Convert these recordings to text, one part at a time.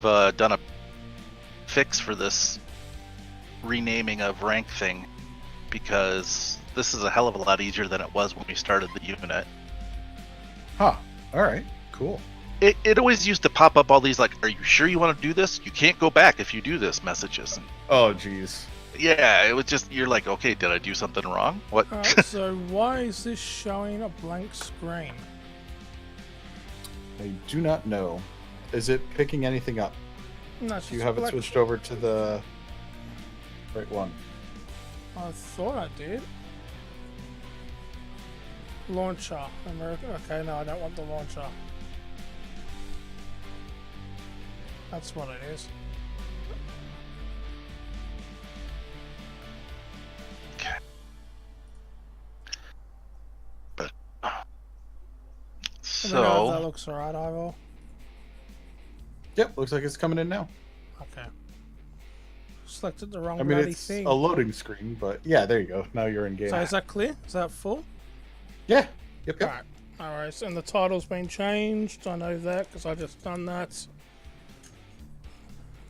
done a fix for this renaming of rank thing, because this is a hell of a lot easier than it was when we started the unit. Huh. Alright, cool. It always used to pop up all these, like, are you sure you want to do this? You can't go back if you do this messages. And, oh, jeez. yeah, it was just, you're like, okay, did I do something wrong? What? So why is this showing a blank screen? I do not know. Is it picking anything up? No, You haven't switched over to the right one. I thought I did. Launcher. America. Okay, no, I don't want the launcher. That's what it is. Okay. But Let me know if that so looks alright, Ivor. Yep, looks like it's coming in now. Okay. Selected the wrong I mean, bloody it's thing. a loading screen, but yeah, there you go. Now you're in game. So is that clear? Is that full? Yeah. Yep. Alright. Alright, and the title's been changed. I know that because I just done that.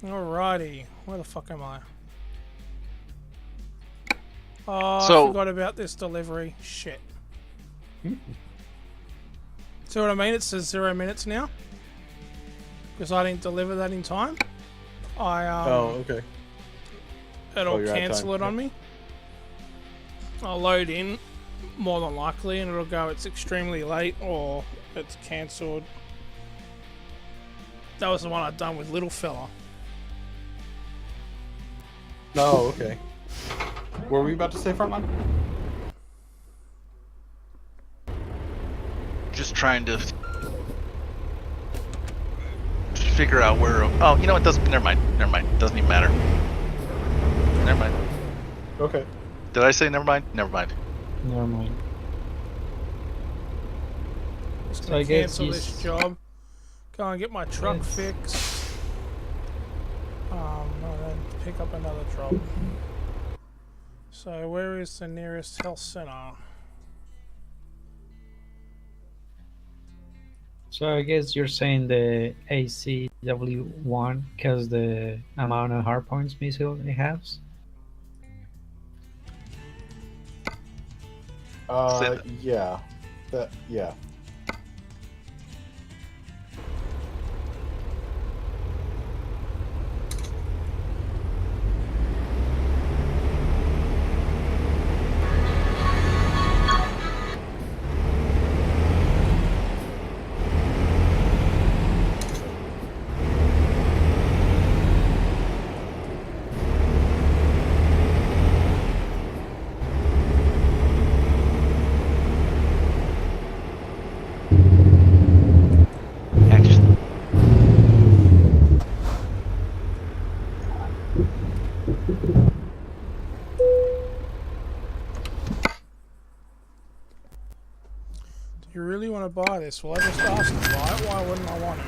Alrighty. Where the fuck am I? Oh, I forgot about this delivery. Shit. See what I mean? It says 0 minutes now. Because I didn't deliver that in time. oh, okay. It'll you're out of cancel time. it on me. I'll load in, more than likely, and it'll go it's extremely late or it's cancelled. That was the one I'd done with Little Fella. Oh, okay. What were we about to say, Frontman? just trying to figure out where. Oh, you know what? Doesn't. Never mind. Never mind. Doesn't even matter. Never mind. Okay. Did I say never mind? Never mind. Never mind. Just So gonna I guess cancel this he's- job. Go and get my truck Yes. fixed. And then pick up another job. So where is the nearest health center? So I guess you're saying the ACW1 because the amount of hard points missile it has? Yeah. Yeah. Actually, Do you really want to buy this? Well, I just asked to buy it. Why wouldn't I want it?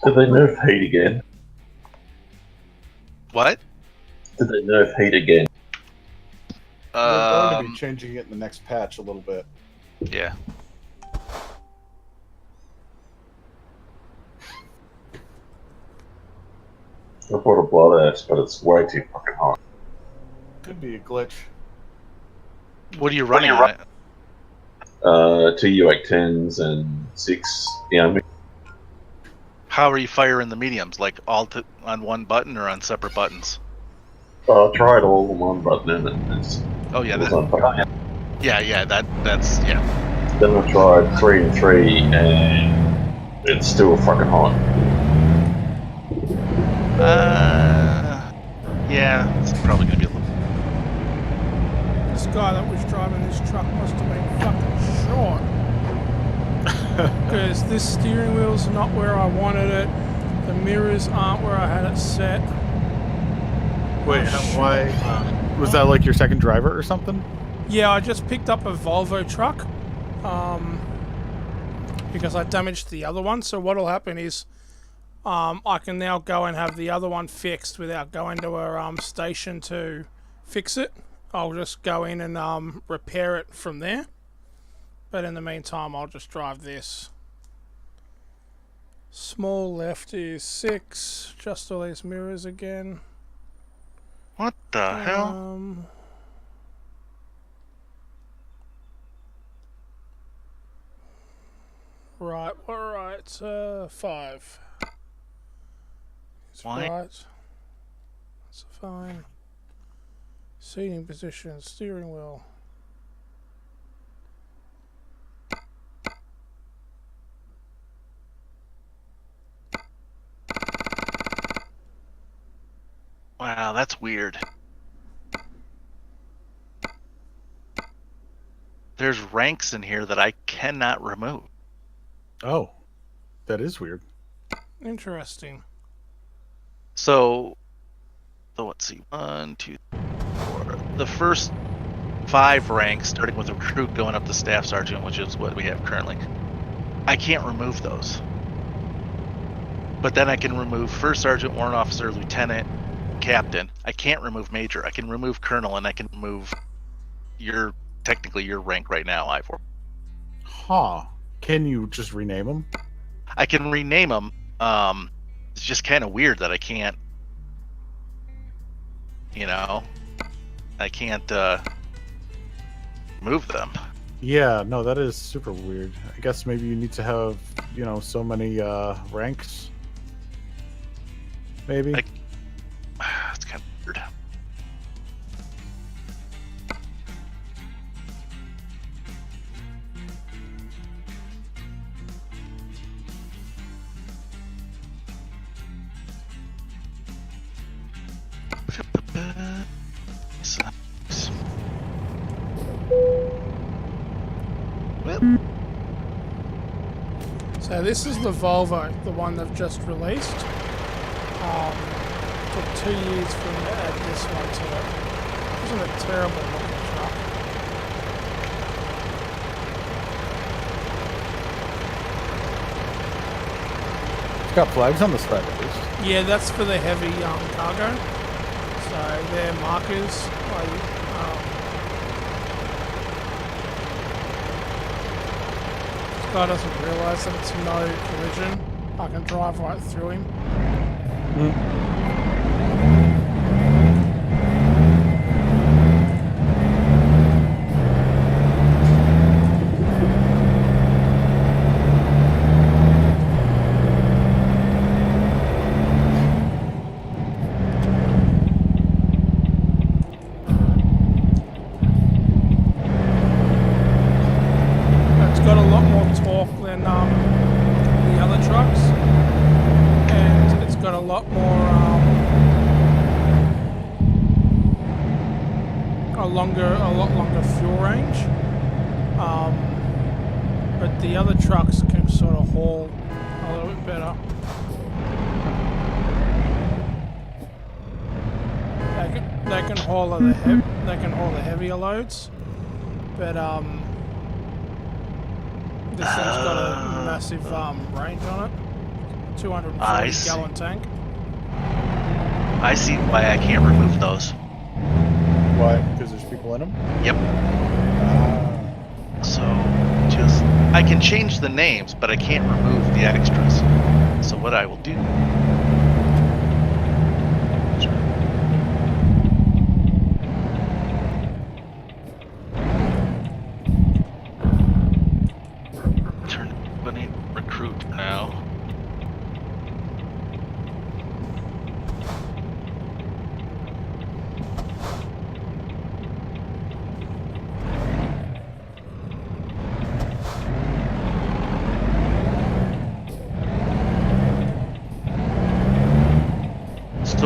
Did they nerf heat again? what? Did they nerf heat again? They're going to be changing it in the next patch a little bit. Yeah. I bought a blood ass, but it's way too fucking hot. Could be a glitch. What are you running on it? Two UAC 10s and 6 Yami. How are you firing the mediums? Like all on one button or on separate buttons? I tried all the one button and Oh yeah, it was that, unfucking. yeah. That's yeah. Then I tried 3 and 3 and it's still fucking hot. Yeah. It's probably gonna be a little. This guy that was driving this truck must have been fucking short. Because this steering wheel's not where I wanted it. The mirrors aren't where I had it set. Wait, why? Was that like your second driver or something? Yeah, I just picked up a Volvo truck. Because I damaged the other one. So what'll happen is I can now go and have the other one fixed without going to a station to fix it. I'll just go in and repair it from there. But in the meantime, I'll just drive this. Small left is 6. Just all these mirrors again. What the hell? Right, alright, 5. It's Why? right. That's fine. Seating position, steering wheel. Wow, that's weird. There's ranks in here that I cannot remove. Oh, that is weird. Interesting. So let's see. 1, 2, 4. The first 5 ranks, starting with recruit going up to staff sergeant, which is what we have currently, I can't remove those. But then I can remove first sergeant, warrant officer, lieutenant, captain. I can't remove major. I can remove colonel, and I can remove technically your rank right now, Ivor. Huh. Can you just rename them? I can rename them. It's just kind of weird that I can't. I can't move them. Yeah, no, that is super weird. I guess maybe you need to have, so many ranks. Maybe. It's kind of weird. So this is the Volvo, the one they've just released. Took 2 years for them to add this one to it. It wasn't a terrible looking truck. It's got flags on the side at least. Yeah, that's for the heavy cargo. So they're markers. This guy doesn't realise that it's no collision. I can drive right through him. It's got a lot more torque than the other trucks, and it's got a lot more a lot longer fuel range. But the other trucks can sort of haul a little bit better. They can haul the heavier loads, but this thing's got a massive range on it. 240 gallon tank. I see why I can't remove those. Why? Because there's people in them? Yep. So, I can change the names, but I can't remove the extras. So what I will do... Recruit now.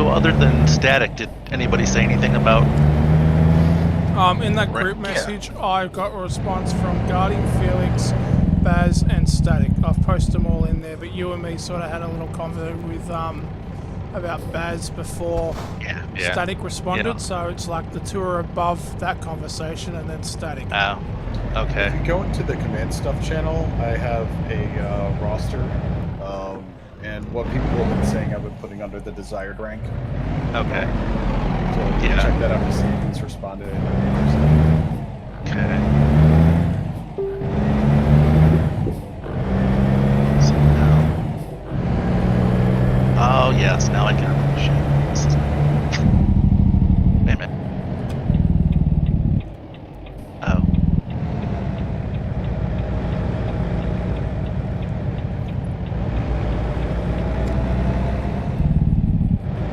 other than static, did anybody say anything about? In that Right, group yeah. message, I got a response from Guardian Felix, Baz, and Static. I've posted them all in there, but you and me sort of had a little convo with about Baz before Yeah. Static responded. You know. So it's like the two are above that conversation, and then Static. Oh. Okay. If you go into the command stuff channel, I have a roster, and what people have been saying I've been putting under the desired rank. Okay. So you can Yeah. check that out to see who's responded. Okay. So now. Oh yes, now I can. Shit. Wait a minute. Oh.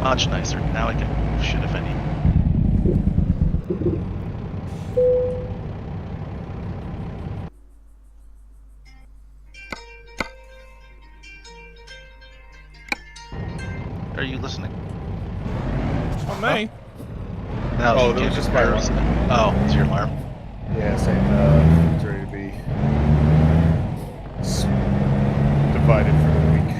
Much nicer. Now I can move shit if I need. Are you listening? On me. No, Oh, you that was can't just hear my us. alarm. Oh, it's your alarm. Yeah, saying food's ready to be divided for the week.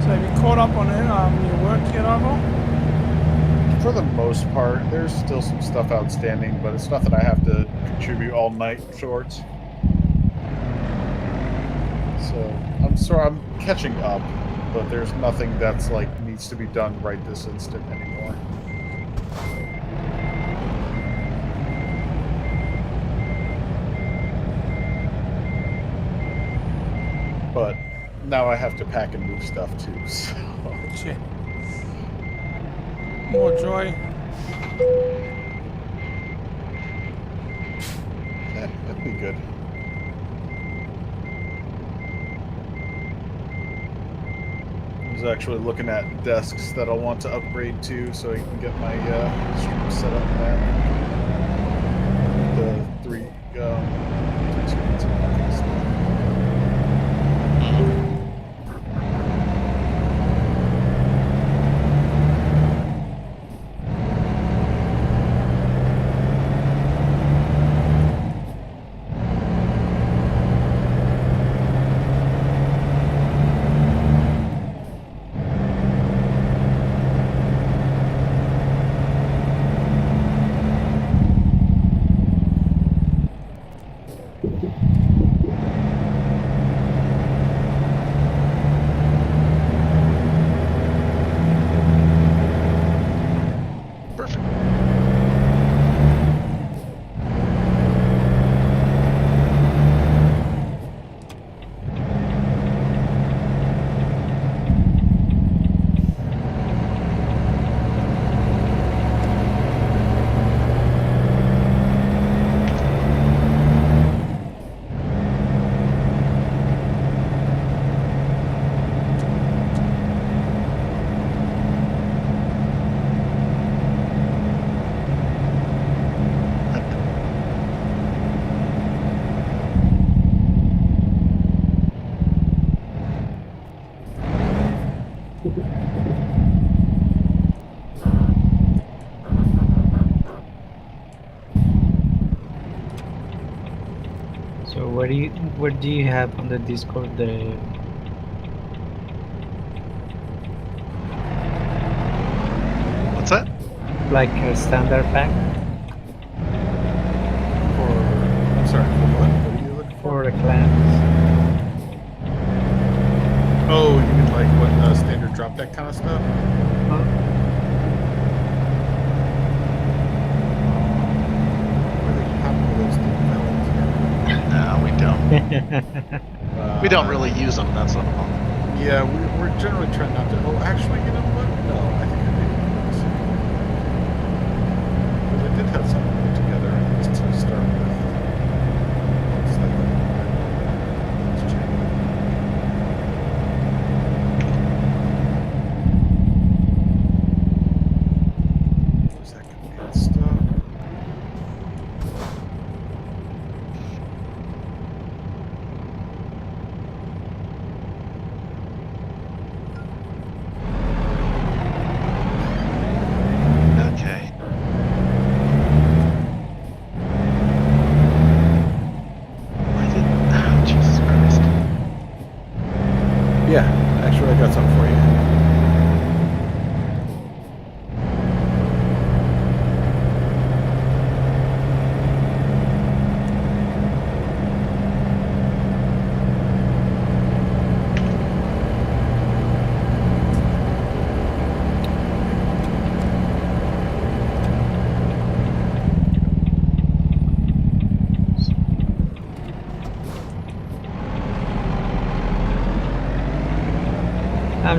So have you caught up on it? Your work yet, Ivor? For the most part, there's still some stuff outstanding, but it's nothing I have to contribute all night towards. So I'm catching up, but there's nothing that's like needs to be done right this instant anymore. But now I have to pack and move stuff too. So Shit. More joy. that'd be good. I was actually looking at desks that I'll want to upgrade to, so I can get my stream set up there. The three screens and all that kind of stuff. Perfect. So what do you have on the Discord the What's that? like a standard pack I'm sorry, for what? What are you looking for? for the clans? Oh, you mean like what standard drop deck kind of stuff? No, we don't. We don't really use them. That's all. Yeah, we're generally trying not to. Oh, actually, you know what? No, I think I did. Because I did have something put together just to start with. Let's check. Where's that command stuff?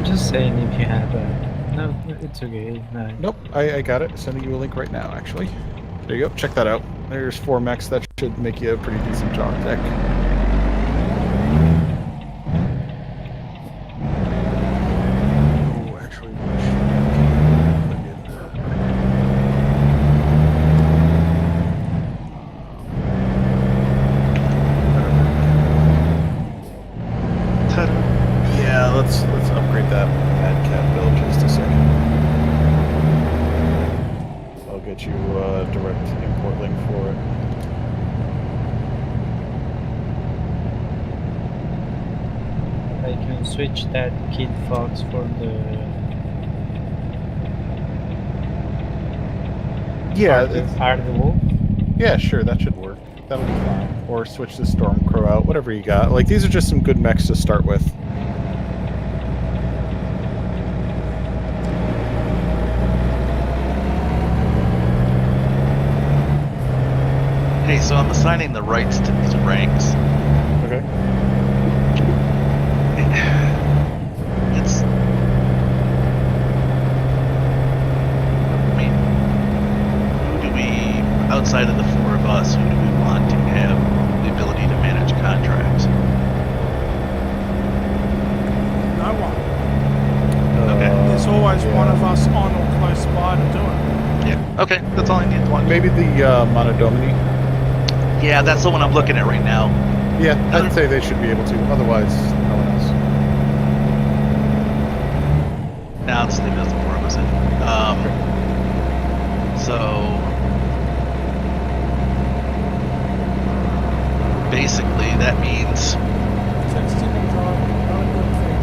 I'm just saying if you have a. No, it's okay. No. Nope, I got it. Sending you a link right now, actually. There you go. Check that out. There's 4 mechs. That should make you a pretty decent chalk deck. Oh, actually, yeah, let's upgrade that Mad Cat build just a second. I'll get you a direct import link for it. I can switch that Kid Fox for the. Yeah, Are the Wolf? yeah, sure, that should work. That'll be fine. Or switch the Stormcrow out, whatever you got. Like, these are just some good mechs to start with. Hey, so I'm assigning the rights to these ranks. Okay. It's. I mean, who do we, outside of the 4 of us, who do we want to have the ability to manage contracts? No one. Okay. There's always yeah. one of us on or close by to do it. Yeah. Okay, that's all I need. One. Maybe the Monodomini. Yeah, that's the one I'm looking at right now. Yeah, I'd say they should be able to. Otherwise, no one else. Now let's leave it as the 4 of us in. So basically, that means Texting and driving, not a good thing.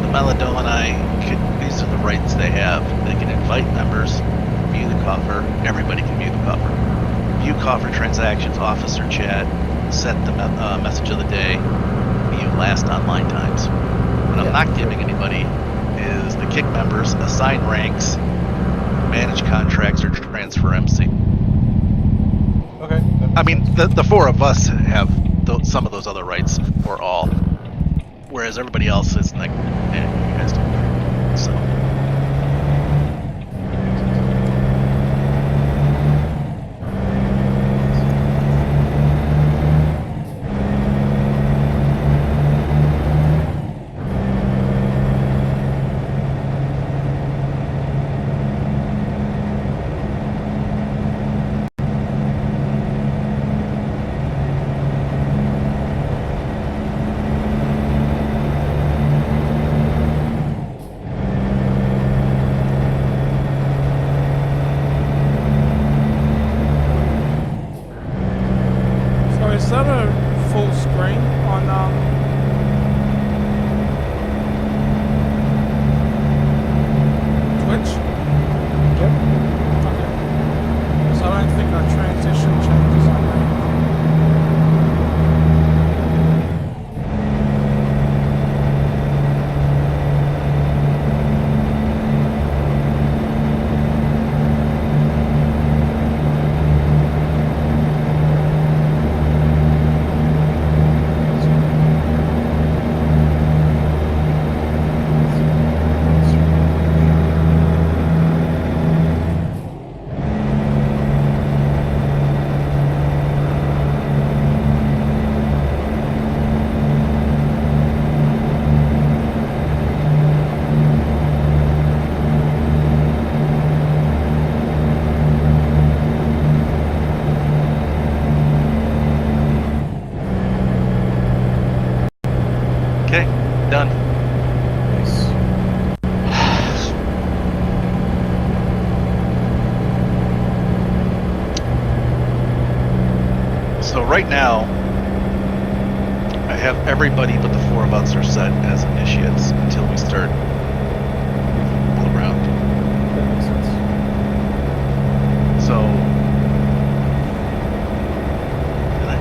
the Melodoni, these are the rights they have. They can invite members, view the coffer, everybody can view the coffer. View coffer transactions, officer chat, set the message of the day, view last online times. What I'm not giving anybody is the kick members, assign ranks, manage contracts, or transfer MC. Okay. I mean, the 4 of us have some of those other rights, or all, whereas everybody else is like, eh, you guys don't. So. So is that a full screen on Twitch? Yep. Okay. So I don't think our transition changes on that. Okay, done. Nice. So right now, I have everybody but the 4 of us are set as initiates until we start all around. That makes sense. So, and I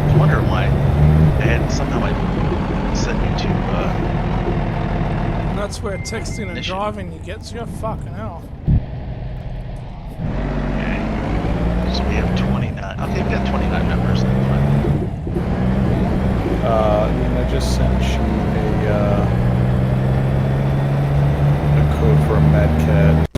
was wondering why I had somehow I set you to And that's where Texting and Initiative. driving you get you. Fucking hell. Okay. So we have 29. Okay, we've got 29 members. And I just sent you a code for a Mad Cat.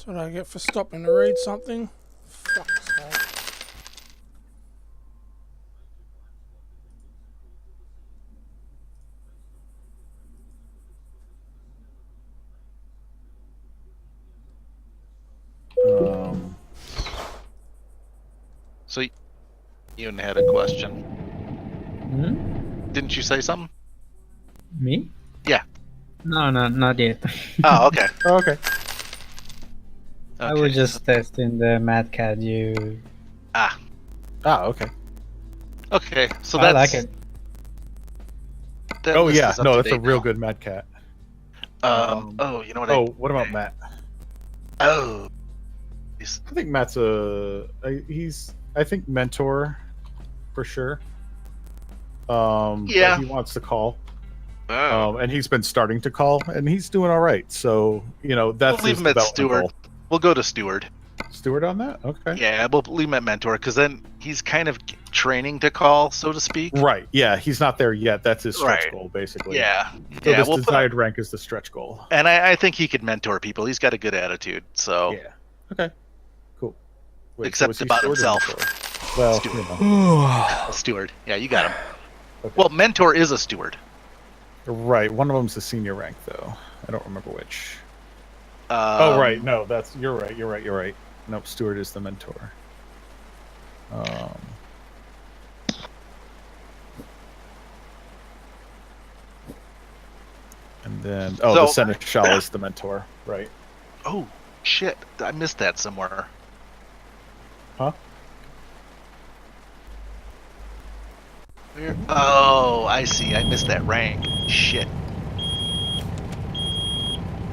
That's what I get for stopping to read something. Fuck's sake. So, Ian had a question. Hmm? Didn't you say something? Me? Yeah. No, not yet. Oh, okay. Oh, okay. I Okay. was just testing the Mad Cat you. Ah, Okay. okay. So I that's like it. that Oh list yeah, is up no, to that's a date real now. good Mad Cat. Oh, you know what? Oh, what about Matt? Oh, I think Matt's I think mentor for sure. Yeah. But he wants to call. oh. And he's been starting to call, and he's doing all right. So that's We'll leave his him at development steward. goal. We'll go to steward. Steward on that, okay. Yeah, we'll leave him at mentor because then he's kind of training to call, so to speak. Right. Yeah, he's not there yet. That's his stretch Right. goal, basically. Yeah. So Yeah. this We'll put desired rank is the stretch goal. and I think he could mentor people. He's got a good attitude. So Yeah. Okay. Cool. Wait, Except is he about steward or himself. mentor? Well, Steward. you know. steward. Yeah, you got him. Okay. Well, mentor is a steward. Right. One of them's the senior rank, though. I don't remember which. Oh, right. No, you're right. You're right. Nope. Steward is the mentor. And then, the So- seneschal is the mentor, right? Oh shit! I missed that somewhere. Huh? Where? Oh, I see. I missed that rank. Shit.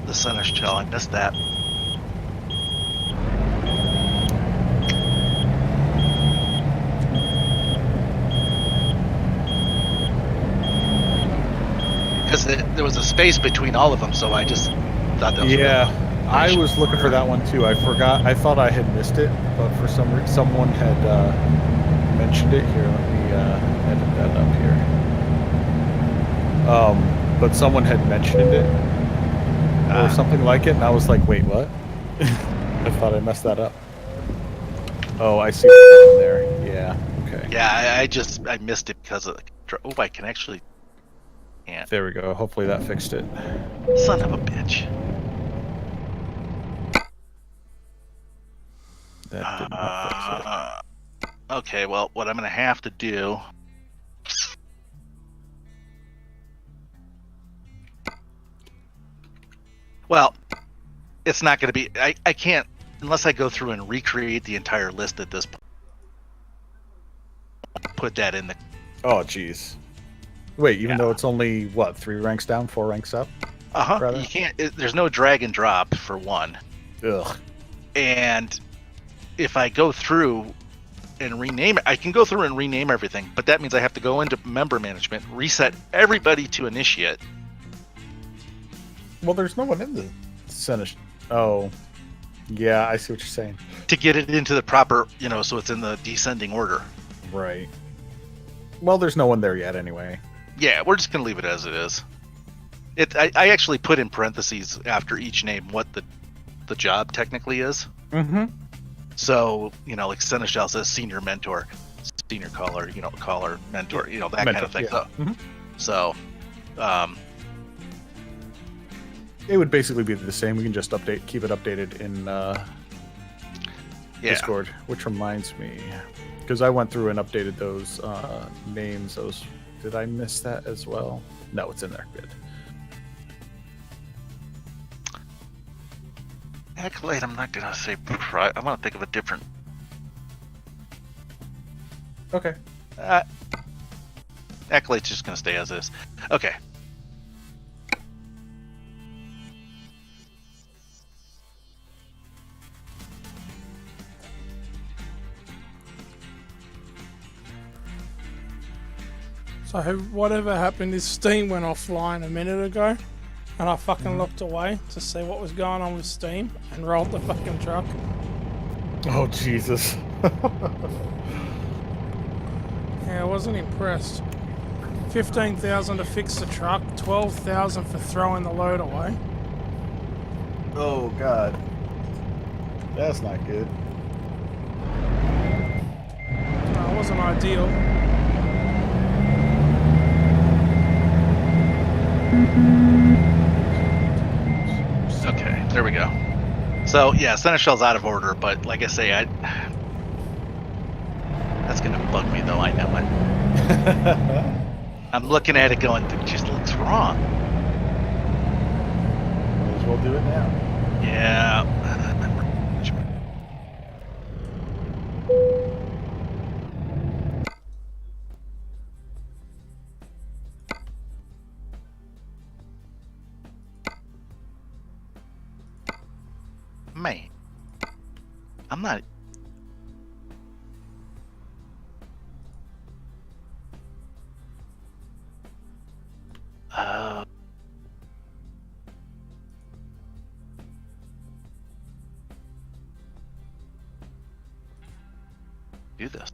The seneschal. I missed that. Because there was a space between all of them, so I just thought that was Yeah, I was looking for that one too. I forgot. I thought I had missed it, but for some reason, someone had mentioned it. Here, let me edit that up here. But someone had mentioned it or something like it, and I was like, "Wait, what?" I thought I messed that up. Oh, I see what happened there. Yeah. Okay. Yeah, I missed it because of. Oh, I can actually. Can't. There we go. Hopefully that fixed it. Son of a bitch. That did not fix it. Okay, well, what I'm going to have to do. Well, it's not going to be. I can't. Unless I go through and recreate the entire list at this point. Put that in the. Oh, jeez. Wait, even Yeah. though it's only, what, 3 ranks down, 4 ranks up? Rather? You can't. There's no drag and drop, for one. Ugh. And if I go through and rename it, I can go through and rename everything, but that means I have to go into member management, reset everybody to initiate. Well, there's no one in the Senate. Oh, yeah, I see what you're saying. To get it into the proper, so it's in the descending order. Right. Well, there's no one there yet anyway. Yeah, we're just gonna leave it as it is. I actually put in parentheses after each name what the job technically is. Mm-hmm. So, like Seneschal says senior mentor, senior caller, caller, mentor, that kind of thing. Yeah. Mhm. So, It would basically be the same. We can just keep it updated in yeah. Discord. Which reminds me, because I went through and updated those names. Did I miss that as well? No, it's in there. Good. Accolade, I'm not gonna say. I'm gonna think of a different. Okay. Accolade's just gonna stay as is. Okay. So whatever happened is Steam went offline a minute ago, and I fucking looked away to see what was going on with Steam and rolled the fucking truck. Oh, Jesus. Yeah, I wasn't impressed. 15,000 to fix the truck, 12,000 for throwing the load away. Oh, God. That's not good. That wasn't ideal. Okay, there we go. So yeah, Seneschal's out of order, but like I say, that's gonna bug me though. I know it. I'm looking at it going, it just looks wrong. Might as well do it now. Yeah. Man, I'm not. Do this.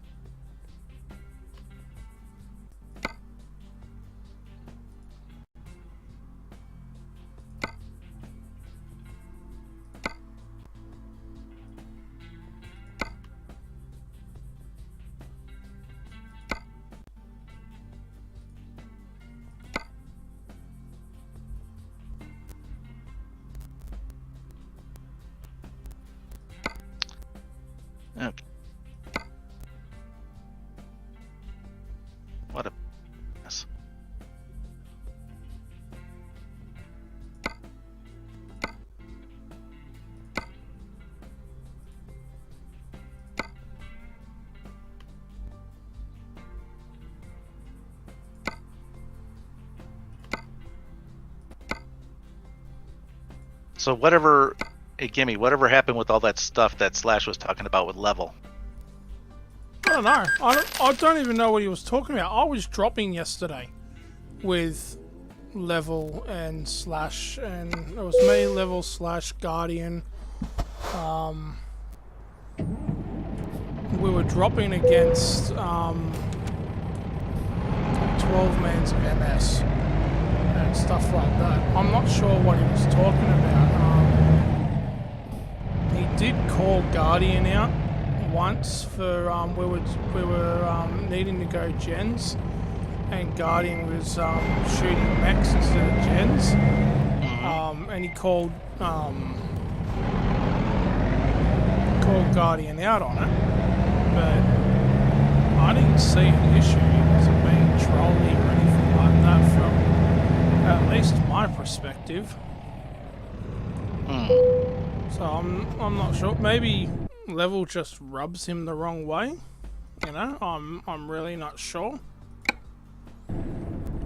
Okay. What a mess. So whatever, hey Gimme, whatever happened with all that stuff that Slash was talking about with level? I don't know. I don't even know what he was talking about. I was dropping yesterday with level and Slash, and it was me, level, Slash, Guardian. We were dropping against 12 mans of MS and stuff like that. I'm not sure what he was talking about. He did call Guardian out once for we were needing to go gens, and Guardian was shooting mechs instead of gens, and he called Guardian out on it, but I didn't see an issue. He wasn't being trolly or anything like that from at least my perspective. So I'm not sure. Maybe level just rubs him the wrong way. You know, I'm really not sure.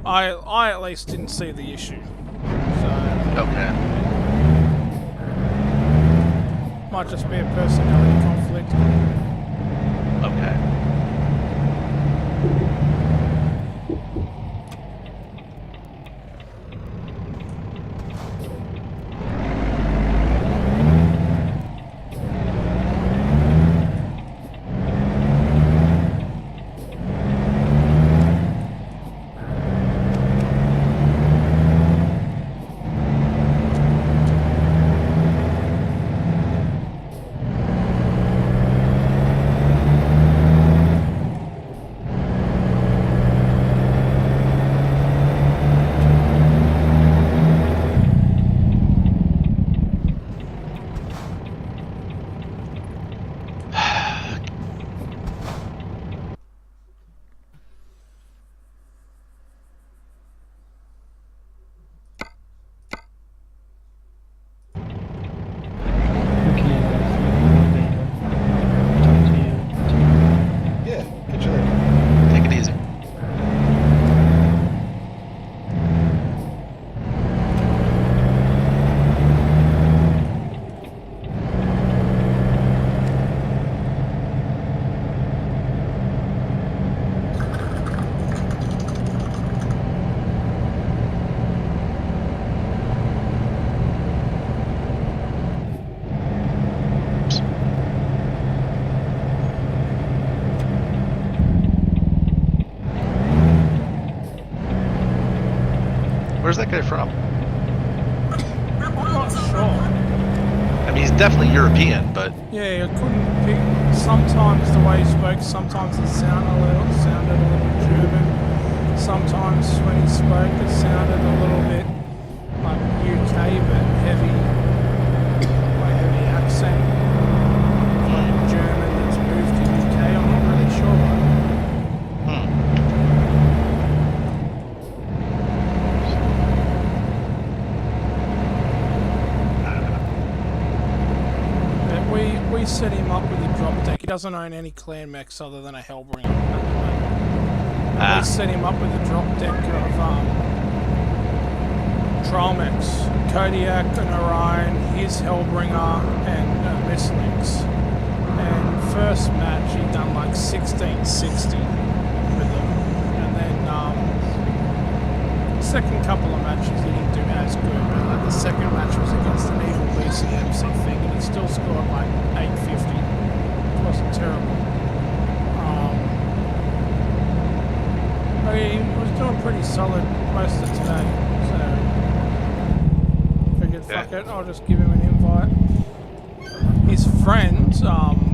I at least didn't see the issue. So Okay. might just be a personality conflict. Okay. Yeah, catch you later. Take it easy. Where's that guy from? I'm not sure. I mean, he's definitely European, but Yeah, I couldn't pick. Sometimes the way he spoke, sometimes it sounded a little German. Sometimes when he spoke, it sounded a little bit like UK, but heavy accent. Like German that's moved to UK. I'm not really sure. But we set him up with a drop deck. He doesn't own any clan mechs other than a Hellbringer at the moment. We set him up with a drop deck of Trollmechs, Kodiak and Orion, his Hellbringer, and Mistlinks. And first match he done like 1660 with them, and then second couple of matches he didn't do as good. But like the second match was against an evil BCMC thing, and he still scored like 850. It wasn't terrible. He was doing pretty solid most of today, so figured fuck it, I'll just give him an invite. His friend,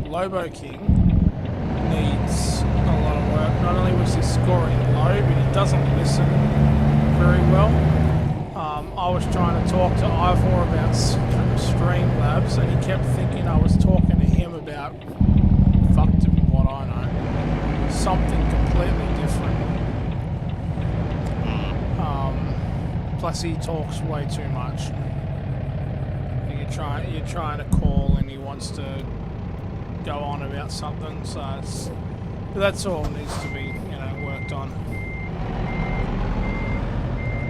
Lobo King, needs a lot of work. Not only was he scoring low, but he doesn't listen very well. I was trying to talk to Ivor about Streamlabs, and he kept thinking I was talking to him about fucked him what I know. Something completely different. Plus he talks way too much. You're trying to call and he wants to go on about something, so but that's all needs to be, worked on.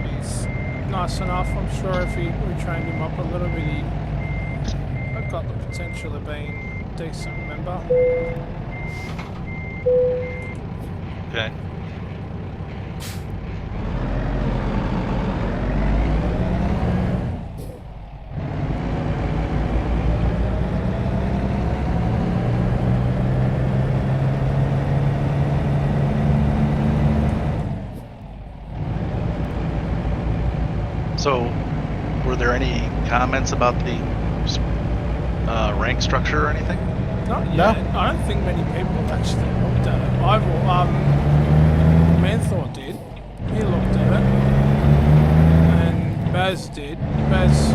He's nice enough, I'm sure if we trained him up a little bit, he'd got the potential of being a decent member. okay. So, were there any comments about the rank structure or anything? Not yet. No. I don't think many people have actually looked at it. Manthor did. He looked at it. And Baz did. Baz,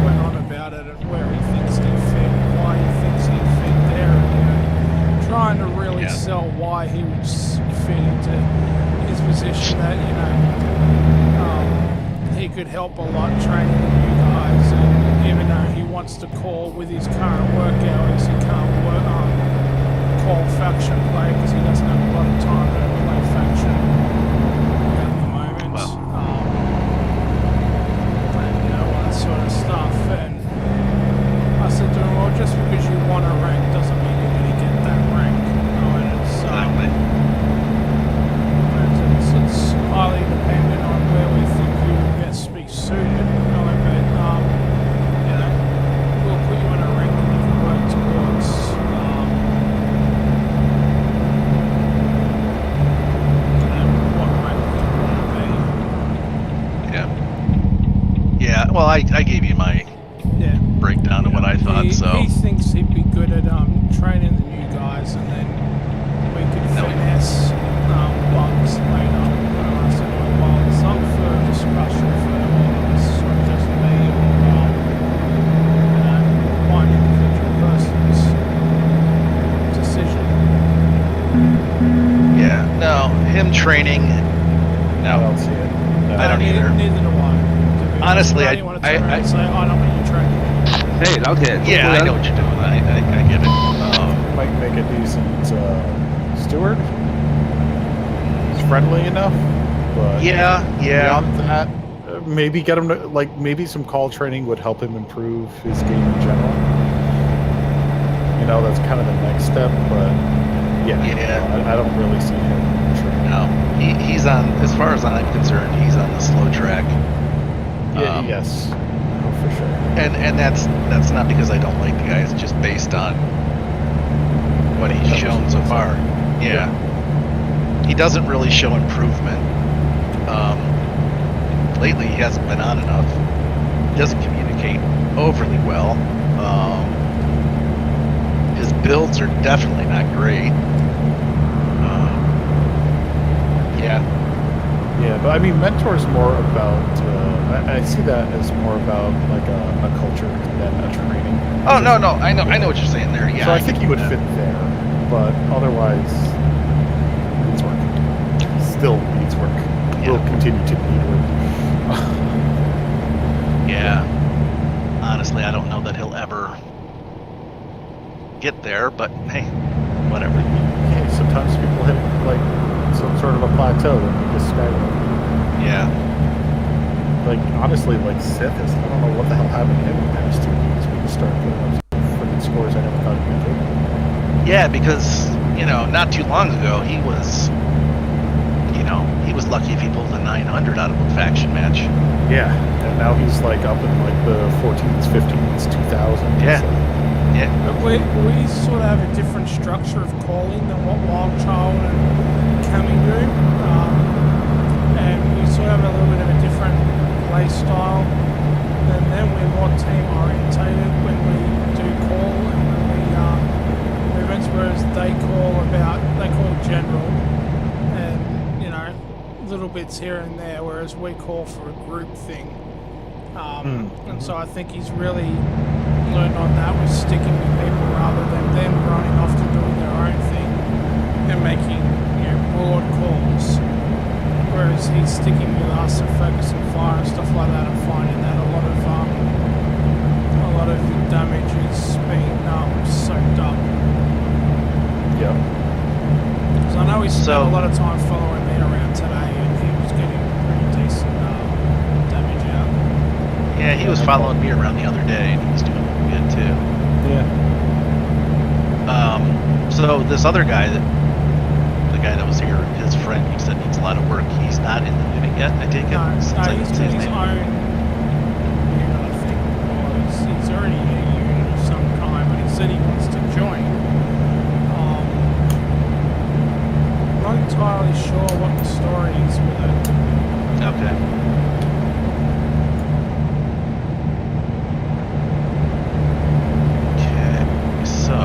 went on about it and where he thinks he fit, why he thinks he fit there, and, trying to really sell why he would fit into his position that, he could help a lot training the new guys, and even though he wants to call with his current work hours, he can't call faction play because he doesn't have a lot of time to play faction at the moment. And all that sort of stuff. And I said to him, well, just because you want a rank doesn't mean you're going to get that rank. It's highly dependent on where we think you would best be suited. We'll put you in a rank that you can work towards. What rank you want to be. Yeah, well, I gave you my breakdown of what I thought, He so... thinks he'd be good at training the new guys, and then we could finesse bugs later. And I said, well, it's up for discussion for all of us, not just me or one individual person's decision. Yeah, no, him training... I No, don't see it. No. I don't either. Neither do I. Honestly, I want to turn around and say, I don't want you training. Hey, okay. Yeah, I know what you're doing. I get it. Might make a decent steward. He's friendly enough, but Yeah. beyond that, maybe get him to maybe some call training would help him improve his game in general. That's kind of the next step, but Yeah. I don't really see him training. No, he's on, as far as I'm concerned, he's on the slow track. Yes, for sure. And that's not because I don't like the guy. It's just based on what he's shown so far. Yeah. He doesn't really show improvement. Lately, he hasn't been on enough. He doesn't communicate overly well. His builds are definitely not great. Yeah. Yeah, but I mean, mentor's more about. I see that as more about like a culture than a training. Oh no, I know what you're saying there. Yeah. So I think he would that. fit there, but otherwise, needs work. Still needs work. Yeah. Will continue to need work. Yeah. Honestly, I don't know that he'll ever get there, but hey, whatever. Hey, sometimes people hit like some sort of a plateau and they just skyrocket. Yeah. Like honestly, like Sith is. I don't know what the hell happened to him in the past 2 weeks. We just started putting up some freaking scores I never thought he could do. Yeah, because not too long ago he was lucky if he pulled a 900 out of a faction match. Yeah, and now he's like up in like the 14s, 15s, 2000s. Yeah. So. Yeah. But we sort of have a different structure of calling than what Wild Child and Cammy do. And we sort of have a little bit of a different play style than them. We're more team orientated when we do call and when we movements, whereas they call general and little bits here and there, whereas we call for a group thing. And so I think he's really learned on that with sticking with people rather than them running off to doing their own thing and making broad calls. Whereas he's sticking with us and focusing fire and stuff like that, and finding that a lot of the damage is being soaked up. Yeah. Because I know he spent a lot of time following me around today, and he was getting pretty decent damage out. Yeah, he was following me around the other day, and he was doing good too. Yeah. So this other guy the guy that was here, his friend, he said needs a lot of work. He's not in the unit yet, I take it? No, Since I he's didn't say doing his his name. own unit, I think. Or he's already in a unit of some kind, but he said he wants to join. Not entirely sure what the story is with it. Okay. Okay, so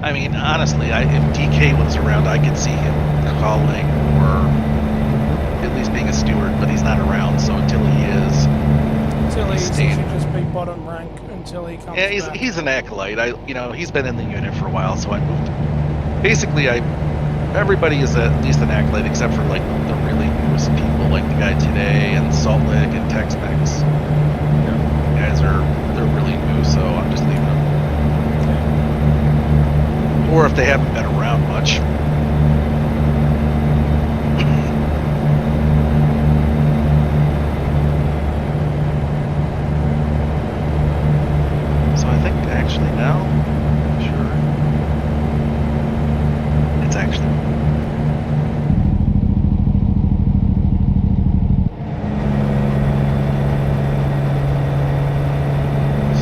I mean, honestly, if DK was around, I could see him calling or at least being a steward, but he's not around, so until he is, Until he staying. should just be bottom rank until he comes Yeah, back. he's an acolyte. He's been in the unit for a while, so I moved. Basically, everybody is at least an acolyte except for like the really newest people, like the guy today and Salt Lake and Tex-Mex. Guys they're really new, so I'm just leaving them. Or if they haven't been around much. So I think actually now, sure, it's actually.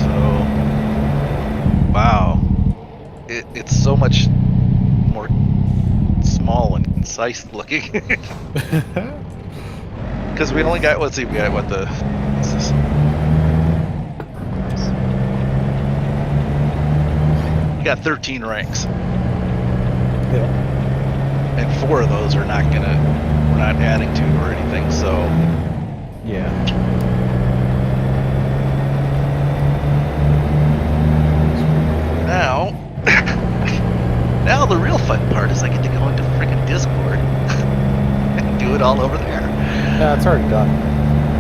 So, wow, it's so much more small and concise looking. Because we only got, let's see, we got what's this? We got 13 ranks. Yeah. And 4 of those we're not adding to or anything, so. Yeah. Now the real fun part is I get to go into freaking Discord and do it all over there. Yeah, it's already done.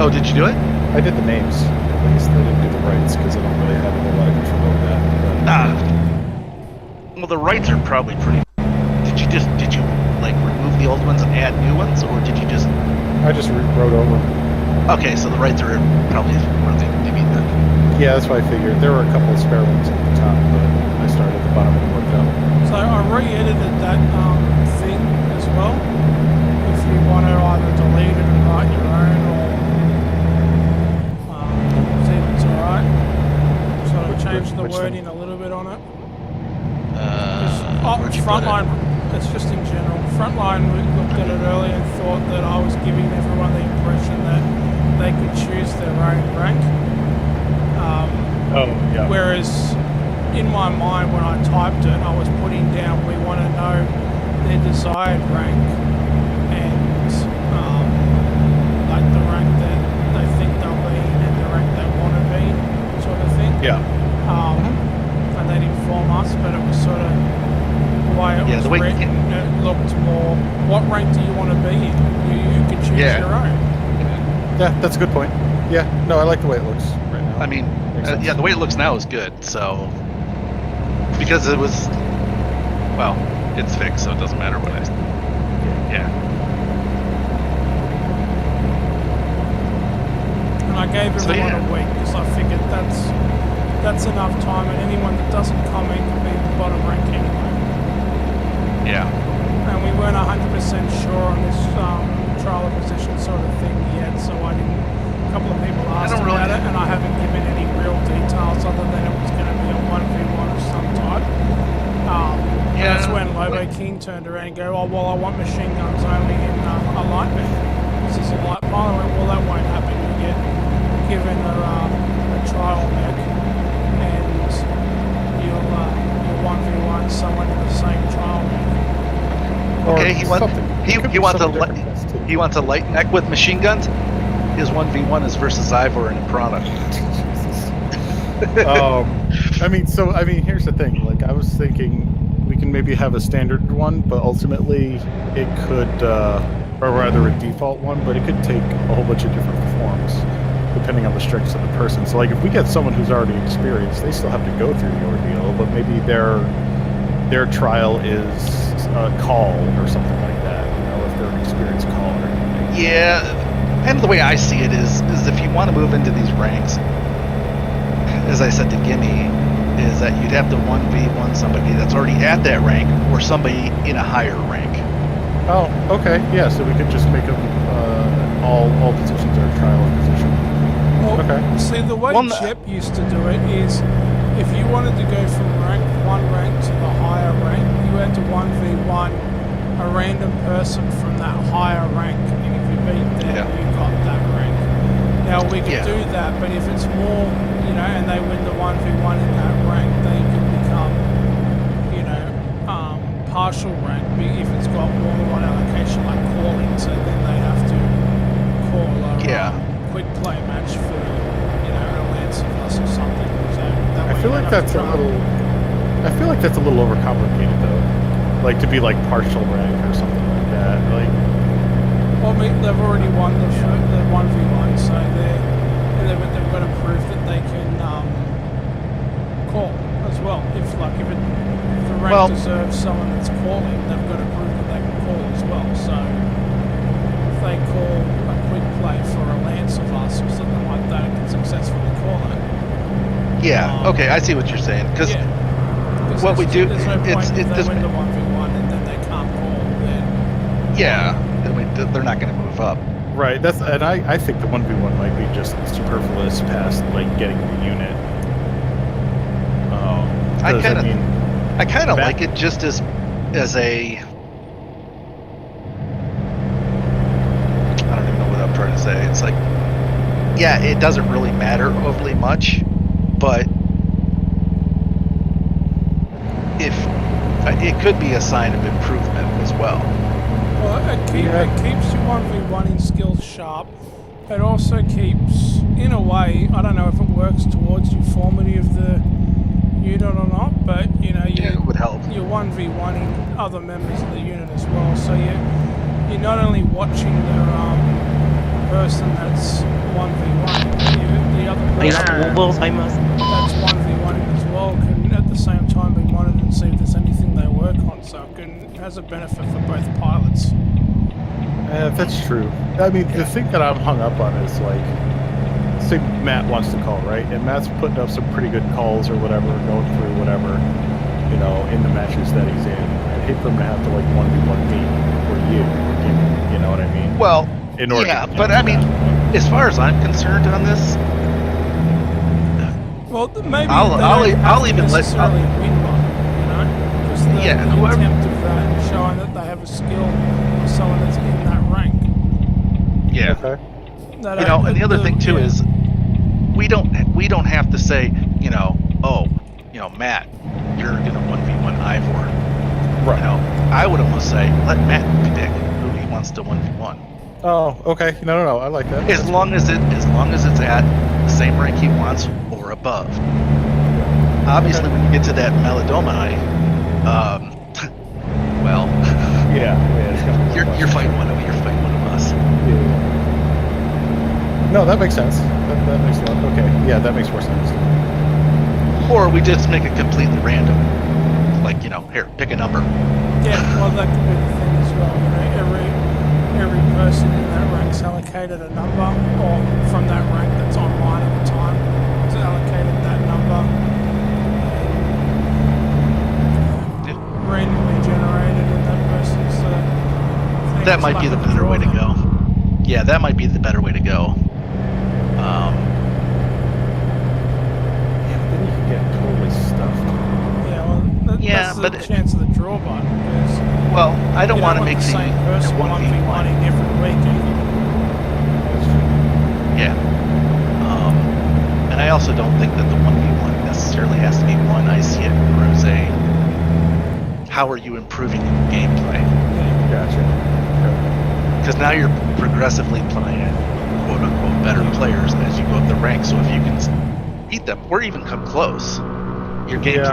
Oh, did you do it? I did the names, at least. I didn't do the rights because I don't really have a whole lot of control over that. But... Well, the rights are probably pretty. Did you like remove the old ones and add new ones, or did you just? I just wrote over. Okay, so the rights are probably where they need them. Yeah, that's what I figured. There were a couple of spare ones at the top, but I started at the bottom and worked out. So I re-edited that thing as well. If you want to either delete it and write your own, or see if it's alright. Sort of change the which wording thing? a little bit on it. Where'd It's you put it? frontline. It's just just in general. Frontline, we looked at it earlier and thought that I was giving everyone the impression that they could choose their own rank. Oh, yeah. Whereas in my mind when I typed it, I was putting down we want to know their desired rank and like the rank that they think they'll be in and the rank they want to be, sort of thing. Yeah. And they'd inform us, but it was sort of the way it was the way written. It looked more, what rank do you want to be in? You could choose your own. Yeah, that's a good point. Yeah, no, I like the way it looks right now. I mean, Makes sense. yeah, the way it looks now is good. So because it was, well, it's fixed, so it doesn't matter what I. Yeah. And I gave So, everyone yeah. a week because I figured that's enough time, and anyone that doesn't comment can be the bottom rank anyway. Yeah. And we weren't 100% sure on this trial of position sort of thing yet, so I didn't. A couple of people asked don't really- about it, and I haven't given any real details other than it was going to be a 1v1 of some type. Yeah. That's when Lobo King turned around and go, oh, well, I want machine guns only in a light mech. This is a light pilot. I went, well, that won't happen. You get given a trial mech, and you'll 1v1 someone in the same trial mech. Or Okay, he wants something. It could he be wants a something li- different than this, too. he wants a light mech with machine guns. His 1v1 is versus Ivor and Piranha. I mean, here's the thing. Like, I was thinking we can maybe have a standard one, but ultimately it could, or rather a default one, but it could take a whole bunch of different forms depending on the strengths of the person. So, like, if we get someone who's already experienced, they still have to go through the ordeal, but maybe their trial is a call or something like that. You know, if they're an experienced caller. Yeah, and the way I see it is if you want to move into these ranks, as I said to Gimme, is that you'd have to 1v1 somebody that's already at that rank or somebody in a higher rank. Oh, okay, yeah. So we could just make them all positions are trial position. Well, Okay. see, the way Well, Jep used to do it is if you wanted to go from one rank to the higher rank, you had to 1v1 a random person from that higher rank, and if you beat them, Yeah. you got that rank. Now, we could Yeah. do that, but if it's more, and they win the 1v1 in that rank, they can become, partial rank if it's got more than one allocation, like calling, so then they have to call a quick play match for, a Lance of Us or something. So that I way feel you like don't have that's to a try. little. I feel like that's a little overcomplicated, though. Like to be like partial rank or something like that. Like, Well, I mean, they've already won the 1v1, so they've got to prove that they can call as well. If the rank deserves someone that's calling, they've got to prove that they can call as well. So if they call a quick play for a Lance of Us or something like that, and can successfully call it. Yeah. Okay, I see what you're saying. Because what we do, there's no point if they this, win the 1v1 and then they can't call. Then they're not going to move up. right. And I think the 1v1 might be just superfluous past like getting the unit. I 'cause, kind of back- like it just as a. I don't even know what I'm trying to say. It's like, yeah, it doesn't really matter overly much, but if it could be a sign of improvement as well. Well, it keeps you 1v1 skills sharp. It also keeps, in a way, I don't know if it works towards uniformity of the unit or not, but It would help. you're 1v1ing other members of the unit as well. So you're not only watching the person that's 1v1, the other Are you person not Wolves famous? that's 1v1ing as well can at the same time be monitored and see if there's anything they work on. So it has a benefit for both pilots. That's true. I mean, the thing that I'm hung up on is like, say Matt wants to call, right? And Matt's putting up some pretty good calls or whatever, going through whatever, in the matches that he's in. I'd hate for him to have to like 1v1 me or you know what I mean? Well, In order yeah, to but count I mean, that. as far as I'm concerned on this, Well, maybe I'll they don't even have to let- necessarily win one, because the Yeah, whoever- attempt of that and showing that they have a skill of someone that's in that rank. Yeah. Okay. That You know, and the other thing too is we don't have to say, you know, oh, you know, Matt, you're gonna 1v1 Ivor. Right. You know, I would almost say let Matt pick who he wants to 1v1. Oh, okay. No. I like that. As long as it's at the same rank he wants or above. Obviously, when you get to that Melodoma, well, Yeah. It's gonna be more you're fighting questions. one of us. Yeah. No, that makes sense. That makes a lot. Okay. Yeah, that makes more sense. Or we just make it completely random. Like, you know, here, pick a number. Yeah, well, that could be the thing as well. You know, every person in that rank's allocated a number, or from that rank that's online at the time, it's allocated that number. Randomly generated in that person's thing. That It's might be like the a better draw way to then. go. Yeah, that might be the better way to go. Yeah, but then you can get totally stuffed. Yeah, well, Yeah, that's the but chance of the draw button, because well, I don't you want to want make the same person 1v1 1v1. every week either. That's true. Yeah. And I also don't think that the 1v1 necessarily has to be one. I see it more as a how are you improving your gameplay? Gotcha. Because now you're progressively playing quote unquote better players as you go up the ranks. So if you can beat them or even come close, your game's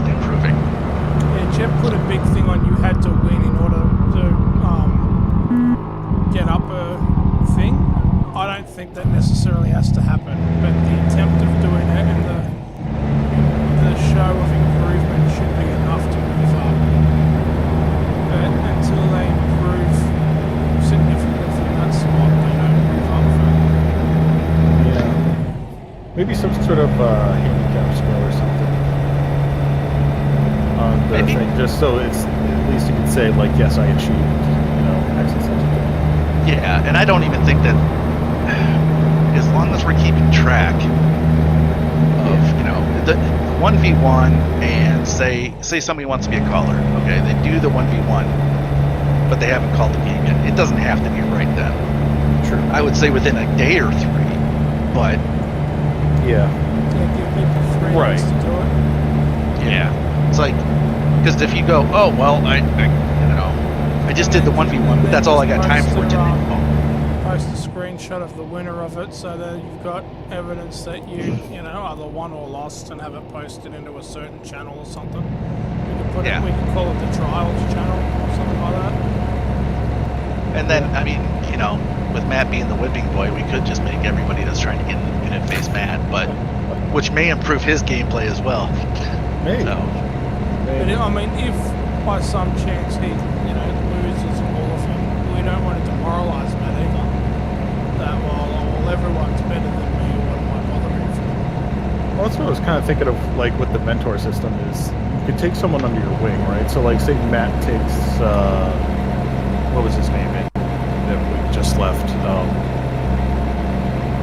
improving. Yeah, Jeff put a big thing on you had to win in order to get up a thing. I don't think that necessarily has to happen, but the attempt of doing it and the show of improvement should be enough to move up. But until they improve significantly from that spot, they don't move up further. Yeah. Maybe some sort of handicap score or something on the Maybe. thing, just so it's at least you can say like, yes, I achieved, you know, X and such a thing. Yeah, and I don't even think that as long as we're keeping track of, you know, the 1v1 and say somebody wants to be a caller, okay, they do the 1v1, but they haven't called the game yet. It doesn't have to be right then. True. I would say within a day or three, but Yeah. Yeah, give people 3 Right. days to do it. yeah, it's like, because if you go, oh, well, I just did the 1v1, but that's all I got time for today. Post a screenshot of the winner of it so that you've got evidence that you know, either won or lost and have it posted into a certain channel or something. We could call it the trials channel or something like that. And then, I mean, you know, with Matt being the whipping boy, we could just make everybody that's trying to get in the unit face mad, but which may improve his gameplay as well. Maybe. So, But I mean, if by some chance he, you know, loses all of them, we don't want to demoralise Matt either. That well, everyone's better than me, what am I bothering for? Well, that's what I was kind of thinking of, like with the mentor system is you could take someone under your wing, right? So like say Matt takes, what was his name that we just left?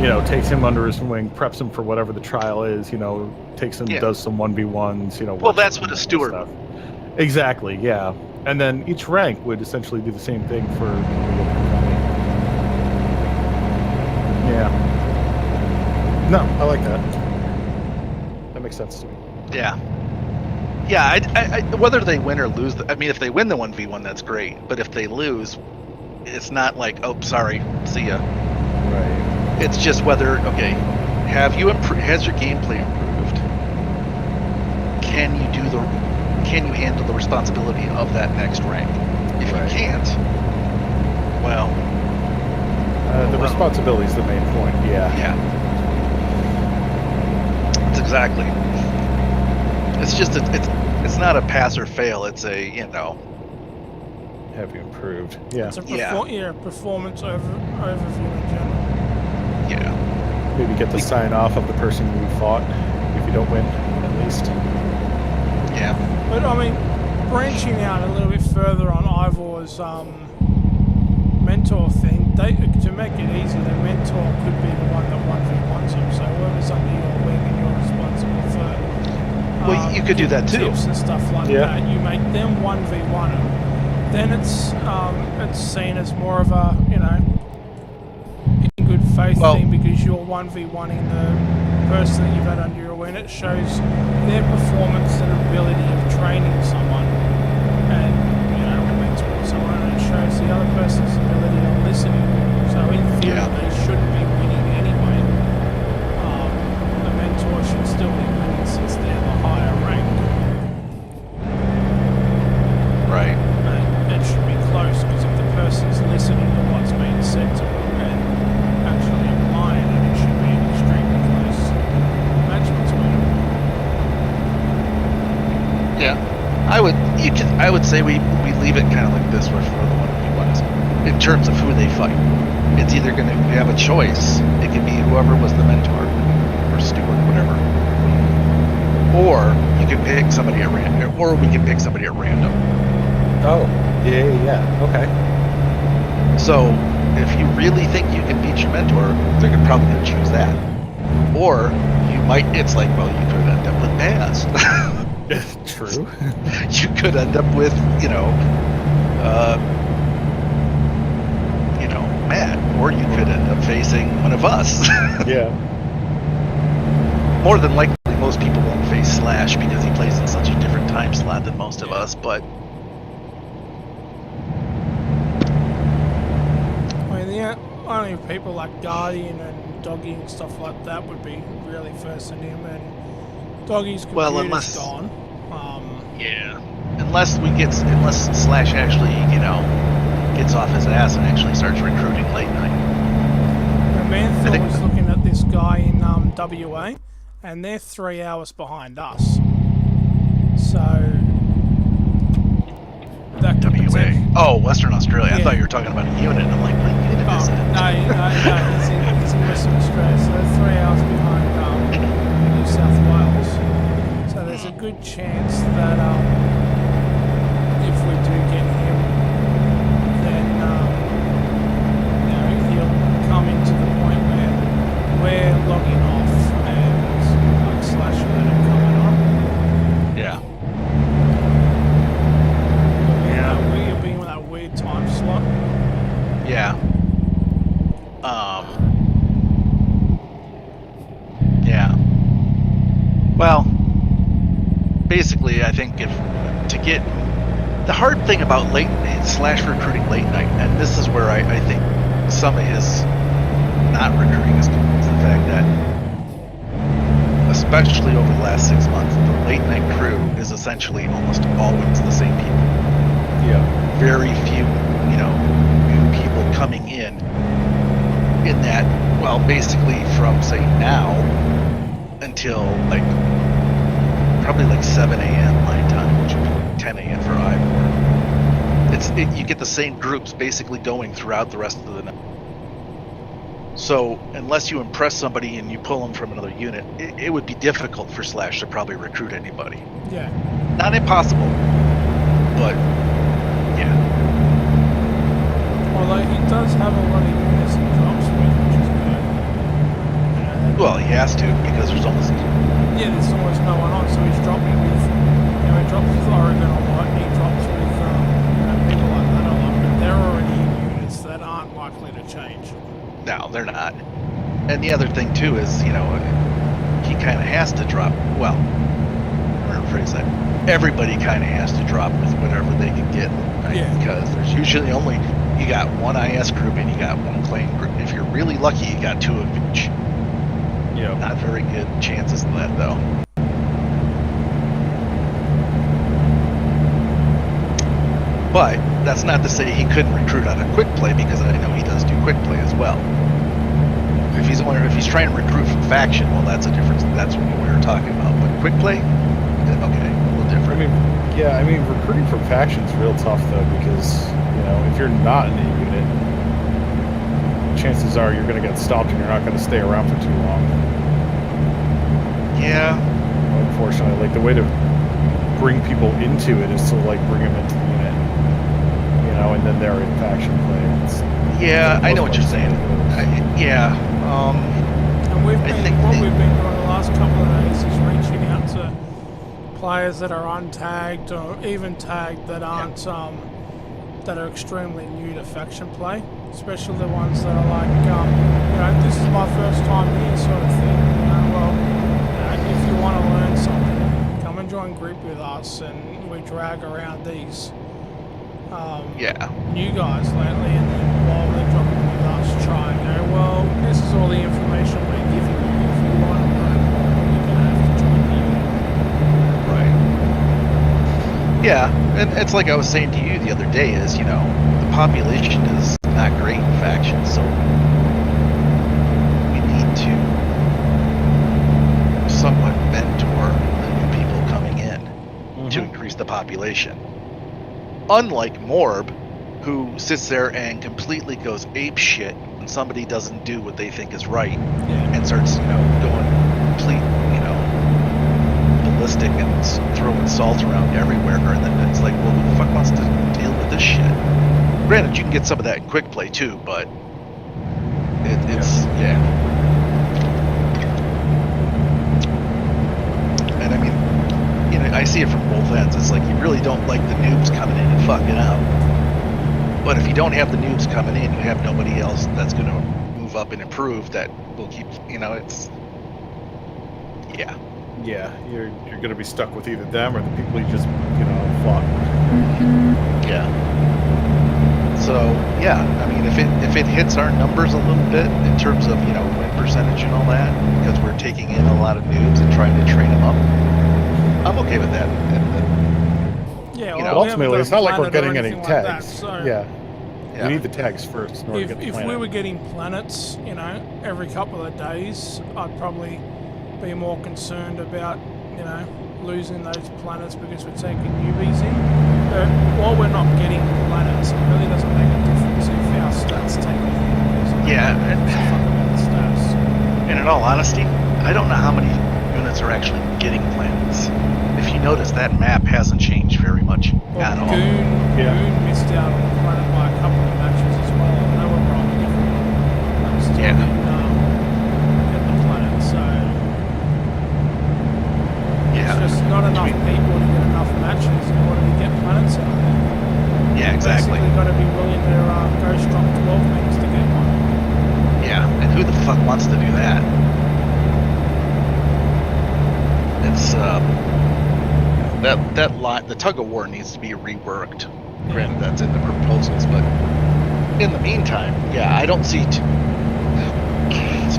You know, takes him under his wing, preps him for whatever the trial is, you know, takes him, does some 1v1s, you know. well, works that's on what a that steward stuff. Exactly, yeah. And then each rank would essentially do the same thing for people with the company. Yeah. No, I like that. That makes sense to me. yeah. Yeah, I whether they win or lose, I mean, if they win the 1v1, that's great. But if they lose, it's not like, oh, sorry, see ya. Right. It's just whether, okay, has your gameplay improved? Can you handle the responsibility of that next rank? If Right. you can't, well, The responsibility is the main point, yeah. yeah. It's exactly. It's just it's not a pass or fail. It's a, you know. Have you improved? Yeah. It's a Yeah. performance overview in general. Yeah. Maybe get the sign off of the person you fought if you don't win, at least. Yeah. But I mean, branching out a little bit further on Ivor's mentor thing, to make it easy, the mentor could be the one that 1v1s him. So whoever's under your wing and you're responsible for Well, you could do that too. tips and stuff like Yeah. that. You make them 1v1 him then it's seen as more of a, you know, in good faith Well- thing because you're 1v1ing the person that you've had under your wing. It shows their performance and ability of training someone and, you know, mentoring someone, and it shows the other person's ability of listening. So in theory, Yeah. they shouldn't be winning anyway. The mentor should still be winning since they're the higher rank. Right. And it should be close because if the person's listening to what's being said to them and actually applying it, it should be an extremely close match between them. Yeah. I would say we leave it kind of like this with for the 1v1s. In terms of who they fight. It's either going to have a choice. It can be whoever was the mentor or steward, whatever. Or you can pick somebody at random, or we can pick somebody at random. Oh, yeah. Okay. So if you really think you can beat your mentor, they're probably going to choose that. Or you might. It's like, well, you could end up with Baz. True. You could end up with, Matt, or you could end up facing one of us. Yeah. More than likely, most people won't face Slash because he plays in such a different time slot than most of us, but I mean, the only people like Guardian and Doggy and stuff like that would be really versing him, and Doggy's computer's unless- gone. yeah. Unless Slash actually, gets off his ass and actually starts recruiting late night. Manthor think- was looking at this guy in WA, and they're 3 hours behind us. So that could WA. potentially- Oh, Western Australia. I Yeah. thought you were talking about a unit. I'm like, what unit Oh, is it? no, he's in Western Australia, so they're 3 hours behind New South Wales. So there's a good chance that if we do get him, then he'll come into the point where we're logging off and like Slash and then coming on. Yeah. We're being with that weird time slot. Yeah. Yeah. Well, basically, I think the hard thing about Slash recruiting late night, and this is where I think some of his not recruiting is the fact that, especially over the last 6 months, the late night crew is essentially almost always the same people. Yeah. Very few, new people coming in that, well, basically from, say, now until, probably 7 a.m. my time, which would be 10 a.m. for Ivor. You get the same groups basically going throughout the rest of the night. So, unless you impress somebody and you pull them from another unit, it would be difficult for Slash to probably recruit anybody. Yeah. Not impossible, but yeah. Although he does have a lot of units he drops with, which is good. Well, he has to because there's almost There's almost no one on, so he's dropping with, he drops with Oregon a lot, he drops with people like that a lot, but they're already in units that aren't likely to change. No, they're not. And the other thing too is, he kind of has to drop. Well, I'm gonna rephrase that. Everybody kind of has to drop with whatever they can get, right? Yeah. Because there's usually you got one IS group and you got one claim group. If you're really lucky, you got two of each. Yeah. Not very good chances of that though. But that's not to say he couldn't recruit on a quick play, because I know he does do quick play as well. If he's trying to recruit from faction, well, that's a difference. That's what we were talking about. But quick play, okay, a little different. I mean, recruiting from faction's real tough though, because if you're not in a unit, chances are you're going to get stopped and you're not going to stay around for too long. Yeah. Unfortunately, the way to bring people into it is to bring them into the unit, and then they're in faction play. Yeah, I know what you're saying. Yeah. And we've been doing the last couple of days is reaching out to players that are untagged or even tagged that aren't that are extremely new to faction play, especially the ones that are like, you know, this is my first time here sort of thing. You know, well, you know, if you want to learn something, come and join group with us, and we drag around these Yeah. new guys lately, and then while they're dropping with us, try and go, well, this is all the information we're giving you. If you want to learn more, you're going to have to join the unit. Right. Yeah, and it's like I was saying to you the other day is, you know, the population is not great in factions, so we need to somewhat mentor the new people coming in to increase the population. Unlike Morb, who sits there and completely goes ape shit when somebody doesn't do what they think is right and starts, you know, going complete, you know, ballistic and throwing salt around everywhere, and then it's like, well, who the fuck wants to deal with this shit? Granted, you can get some of that in quick play too, but it's yeah. And I mean, you know, I see it from both ends. It's like you really don't like the noobs coming in and fucking up. But if you don't have the noobs coming in, you have nobody else that's going to move up and improve that will keep, you know, it's, yeah. Yeah, you're going to be stuck with either them or the people you just, you know, fought. Yeah. So, yeah, I mean, if it hits our numbers a little bit in terms of, you know, win percentage and all that, because we're taking in a lot of noobs and trying to train them up, I'm okay with that. Yeah, You well, know, we haven't ultimately, got it's not like we're planet or getting any anything like that, tags. so Yeah. Yeah. We need the tags first in order to get the if planet. we were getting planets, you know, every couple of days, I'd probably be more concerned about, you know, losing those planets because we're taking newbies in. But while we're not getting planets, it really doesn't make a difference if our stats take newbies. Yeah, It's a fuck about the stats. and in all honesty, I don't know how many units are actually getting planets. If you notice, that map hasn't changed very much at all. Goon missed out on the planet by a couple of matches as well. I know we're wrong different. I'm still Yeah. getting the planet, so Yeah. it's just not enough people to get enough matches in order to get planets out there. Yeah, exactly. Basically got to be willing to go strong 12 things to get one. Yeah, and who the fuck wants to do that? It's that line, the tug of war needs to be reworked. Granted, that's in the proposals, but in the meantime, yeah, I don't see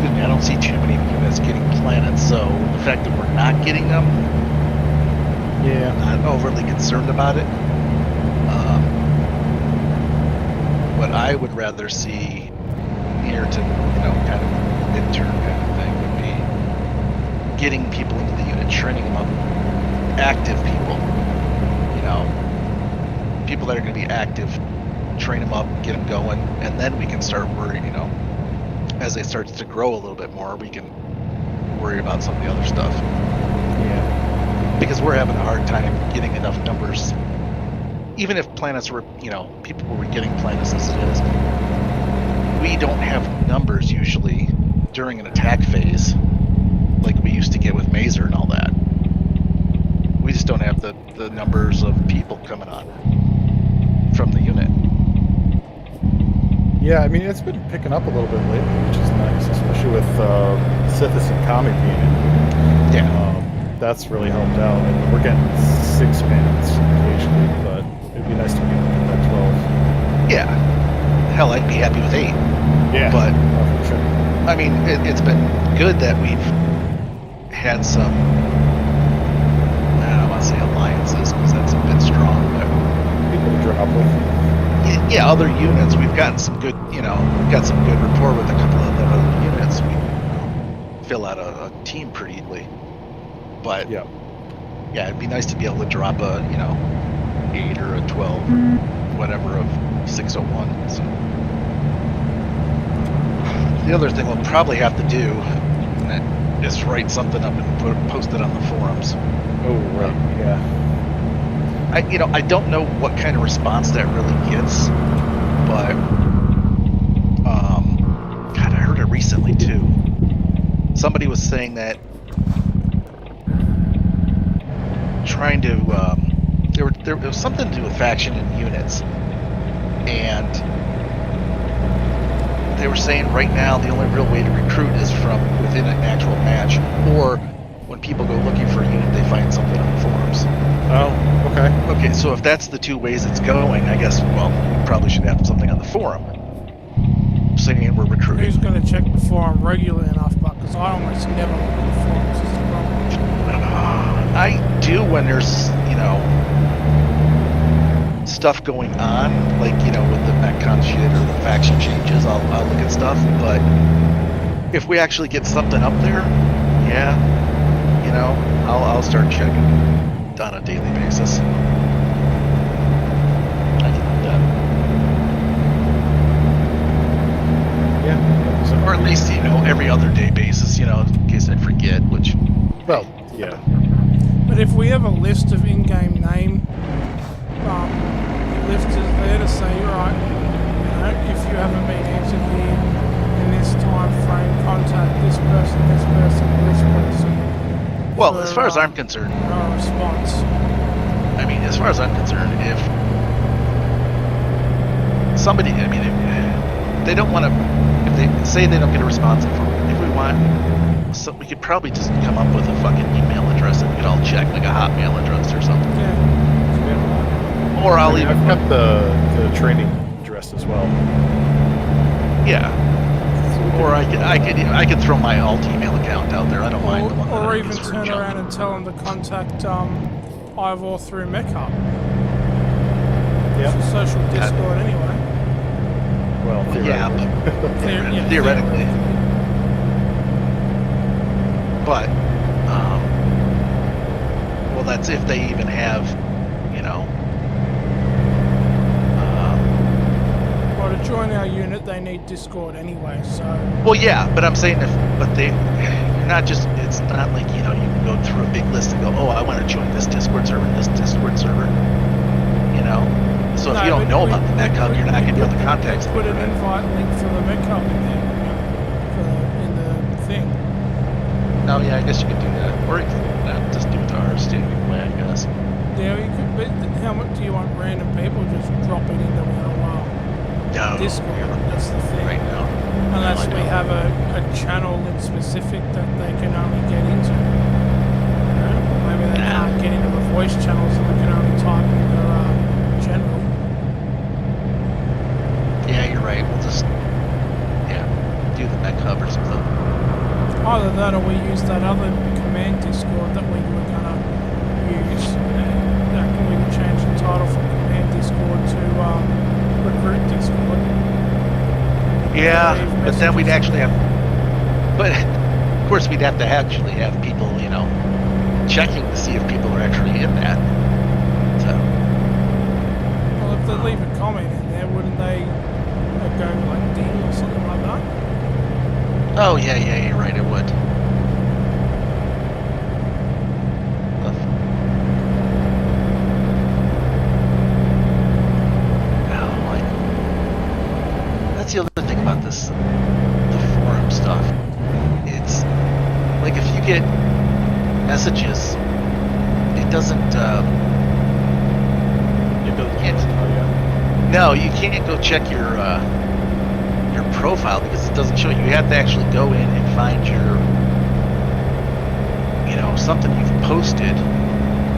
I don't see too many units getting planets. So the fact that we're not getting them, I'm not overly concerned about it. What I would rather see here to, you know, kind of midterm kind of thing would be getting people into the unit, training them up, active people, you know, people that are going to be active, train them up, get them going, and then we can start worrying, you know, as they start to grow a little bit more, we can worry about some of the other stuff. Yeah. Because we're having a hard time getting enough numbers. Even if planets were, you know, people were getting planets as it is, we don't have numbers usually during an attack phase like we used to get with Mazer and all that. We just don't have the numbers of people coming on from the unit. Yeah, I mean, it's been picking up a little bit lately, which is nice, especially with Sithis and Kami being in. Yeah. That's really helped out. And we're getting 6 mans occasionally, but it'd be nice to be at 12. Yeah. Hell, I'd be happy with 8. Yeah. But, for sure. I mean, it's been good that we've had some, I don't want to say alliances, because that's a bit strong, but People to drop with. yeah, other units, we've gotten some good, you know, got some good rapport with a couple of the other units. We fill out a team pretty easily. But, Yeah. yeah, it'd be nice to be able to drop a, you know, 8 or a 12, whatever, of 601. So. The other thing we'll probably have to do is write something up and post it on the forums. Oh, right. Yeah. I don't know what kind of response that really gets, but God, I heard it recently too. Somebody was saying that trying to there was something to do with faction and units, and they were saying right now the only real way to recruit is from within an actual match, or when people go looking for a unit, they find something on the forums. Oh, okay. Okay, so if that's the two ways it's going, I guess, well, we probably should have something on the forum saying we're recruiting. Who's going to check the forum regularly enough? Because I almost never look at the forums. Is the problem. I do when there's, you know, stuff going on, like, you know, with the Metcon shit or the faction changes, I'll look at stuff, but if we actually get something up there, yeah, you know, I'll start checking on a daily basis. I can do that. Yeah. So, Or at least, you know, every other day basis, you know, in case I forget, which... well, yeah. But if we have a list of in-game name lifters there to say, right, you know, if you haven't been answered here in this time frame, contact this person, this person. Well, for, as far as I'm concerned, a response. I mean, as far as I'm concerned, if somebody, I mean, if they don't want to, if they say they don't get a response, if we want, so we could probably just come up with a fucking email address that we could all check, like a Hotmail address or something. Yeah. Or I'll even I've got the training address as well. yeah. Or I could throw my alt email account out there. I don't mind. The one that Or I even use for turn junk. around and tell them to contact Ivor through MechHub. Yeah. It's a social Discord anyway. Well, Yeah, but Yeah, theoretically. But, well, that's if they even have, you know. Well, to join our unit, they need Discord anyway, so... Well, yeah, but I'm saying you're not just, it's not like, you know, you can go through a big list and go, oh, I want to join this Discord server, you know? So if No, you don't but know we- about the Mech Hub, you're not going to be able to contact Put an them. invite link for the MechHub in there, in the thing. No, yeah, I guess you could do that. Or you could just do it the hard standing way, I guess. Yeah, you could, but how much do you want random people just dropping into our No. Discord? That's the thing. Right now. Unless No, I we don't. have a channel in specific that they can only get into. You know? Maybe they Nah. can't get into the voice channels and they can only type into general. Yeah, you're right. We'll just, yeah, do the Mech Hub or something. Either that or we use that other command Discord that we were gonna use. That we can change the title from command Discord to recruit Discord. Yeah, Leave but then we'd messages. actually have, but of course we'd have to actually have people, you know, checking to see if people are actually in that. So, Well, if they leave a comment in there, wouldn't they go like ding or something like that? oh yeah, you're right, it would. Oh, that's the other thing about this, the forum stuff. It's like if you get messages, it doesn't. It doesn't. Can't, Oh, yeah. no, you can't go check your profile because it doesn't show you. You have to actually go in and find your, you know, something you've posted.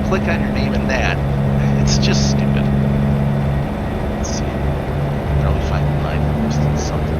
Click on your name in that. It's just stupid. Let's see. Probably find mine posted something.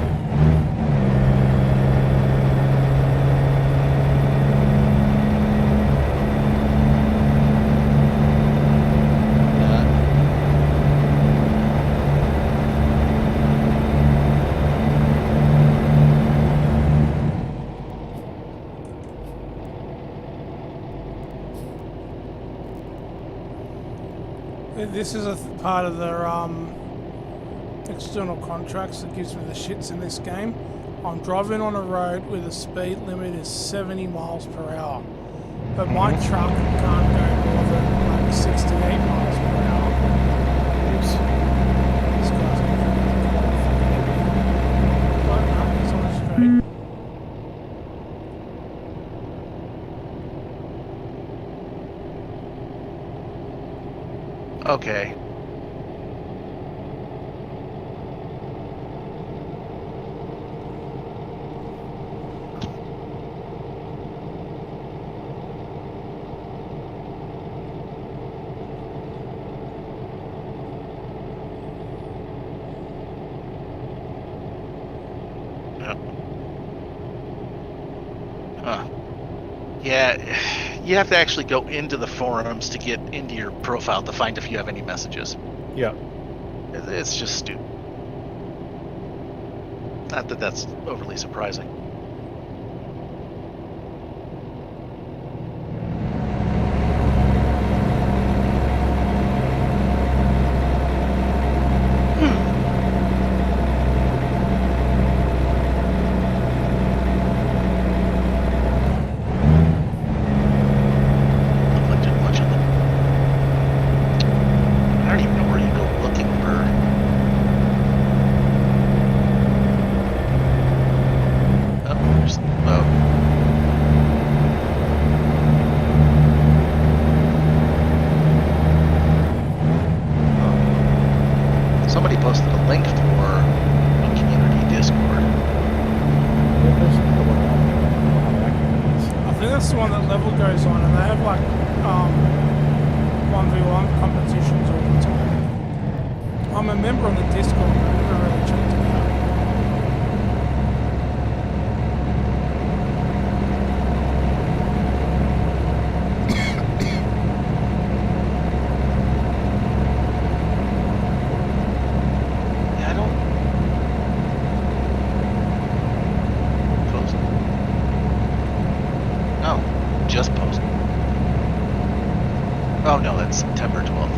This is a part of their external contracts that gives me the shits in this game. I'm driving on a road with a speed limit is 70 miles per hour, but my truck can't go more than like 68 miles per hour. Oops. This guy's but no, he's on the straight. Okay. Yeah. Huh. Yeah, you have to actually go into the forums to get into your profile to find if you have any messages. Yeah. It's just stupid. Not that that's overly surprising. Look like there's much of them. I don't even know where you go looking for. Oh, there's somebody posted a link for a community Discord. I think that's the one that level goes on, and they have like 1v1 competitions all the time. I'm a member on the Discord, but I've never really checked it out. Yeah, I don't post. No, just post. Oh no, that's September 12th.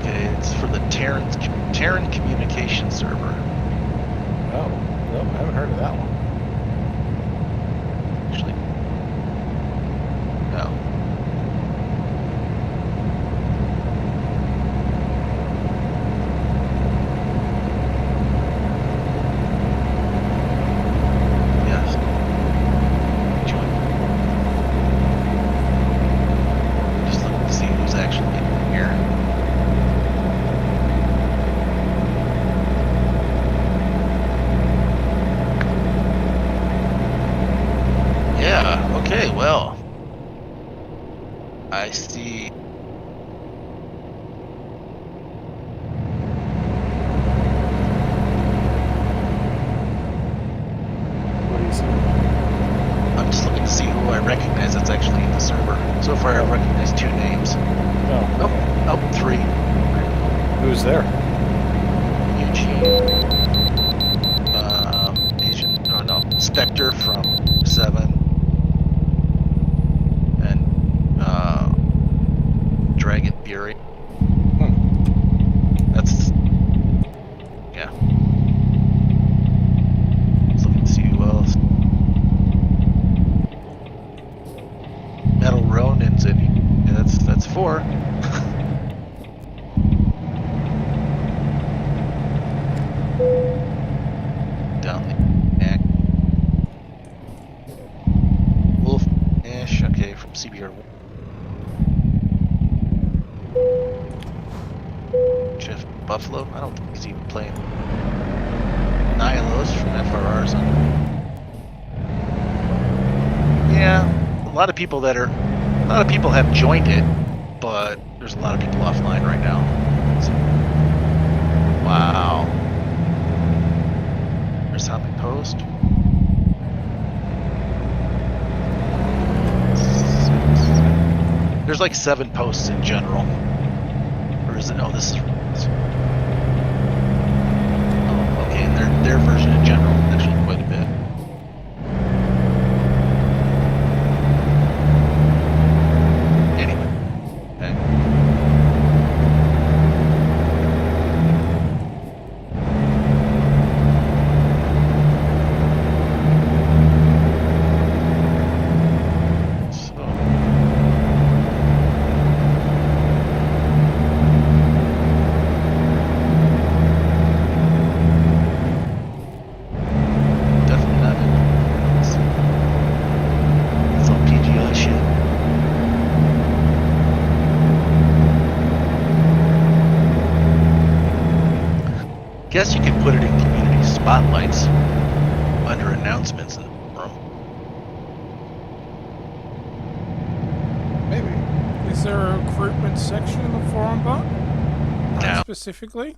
Okay, it's for the Terran communication server. Oh, no, I haven't heard of that one. Actually, no. Yes. Join. Just looking to see who's actually in here. Yeah, okay, well. I see. What do you see? I'm just looking to see who I recognize that's actually in the server. So far, I've recognized 2 names. Oh, Oh, 3. who's there? Eugene. Asian. Oh no, Spectre from 7. And Dragon Fury. That's. Yeah. Let's look and see who else. Metal Ronin's in. Yeah, that's 4. Down the neck. Wolf Ash, okay, from CBR. Jeff Buffalo, I don't think he's even playing. Nihilos from FRR's on. Yeah, a lot of people have joined it, but there's a lot of people offline right now. So, wow. There's how they post. There's like 7 posts in general. Or is it? Oh, this is. Oh, okay, and their version in general is actually quite a bit. Anyway. Okay. So. Definitely not in. It's all PGI shit. Guess you could put it in community spotlights under announcements in the room. Maybe. Is there a recruitment section in the forum bot? No. specifically.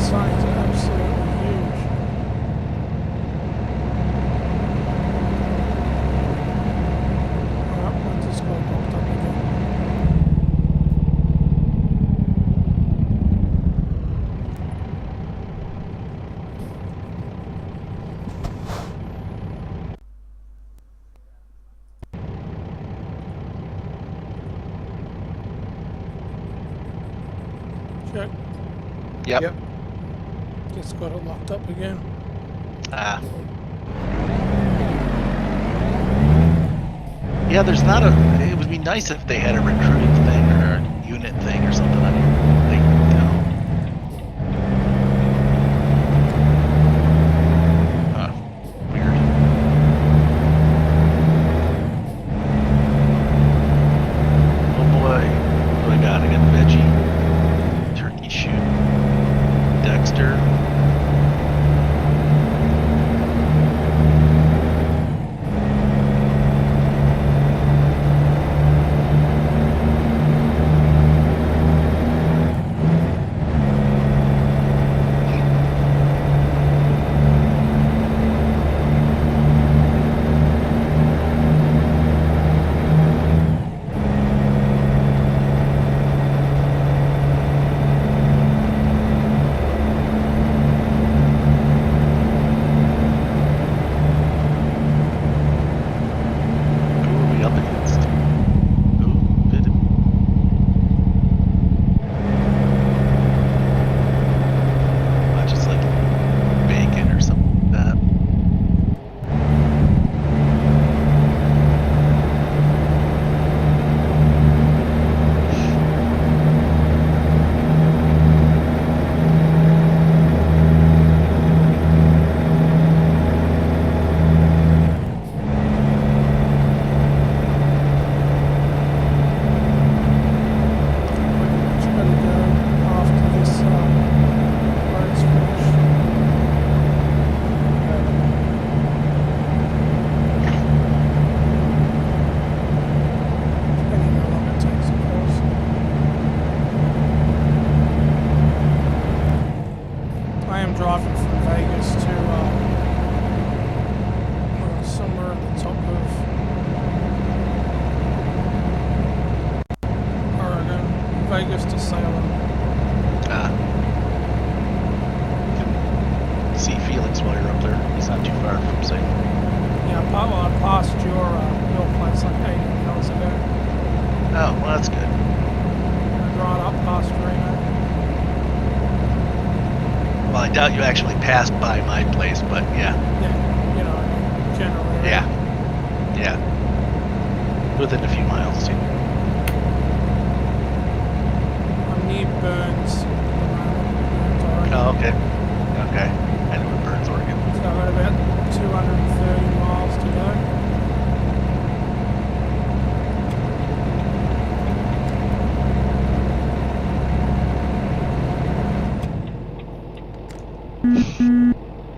Signs are absolutely huge. Oh, I just got locked up again. Check. Yep. Yep. Just got it locked up again. Ah. Yeah, there's not a. It would be nice if they had a recruiting thing or a unit thing or something on here. They don't. Huh. Weird. Oh boy. What do I got? I got veggie, turkey shoot, Dexter. Who are we up against? Ooh, good. Not just like bacon or something like that. Much better go after this road's finished. Depending how long it takes, of course. I am driving from Vegas to somewhere at the top of Oregon, Vegas to Salem. Ah. You can see Felix while you're up there. He's not too far from Salem. Yeah, I passed your place like 80 miles ago. Oh, well, that's good. Right up past Reno. Well, I doubt you actually passed by my place, but yeah. Yeah, you know, generally. Right? Yeah. Yeah. Within a few miles, too. I'm near Burns. Oregon. Oh, okay. Okay. I know where Burns, Oregon. So I've got about 230 miles to go.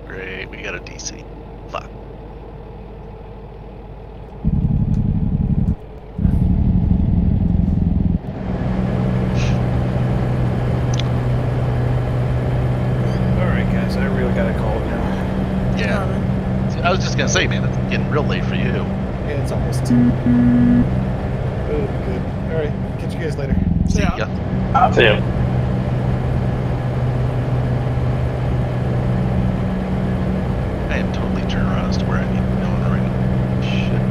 Great, we got a DC. Fuck. Alright, guys, I really gotta call it now. Yeah. I was just gonna say, man, it's getting real late for you. Yeah, it's almost 2. Oh, good. Alright, catch you guys later. See Yeah. ya. See ya. I am totally turned around as to where I need to go right now. Shit.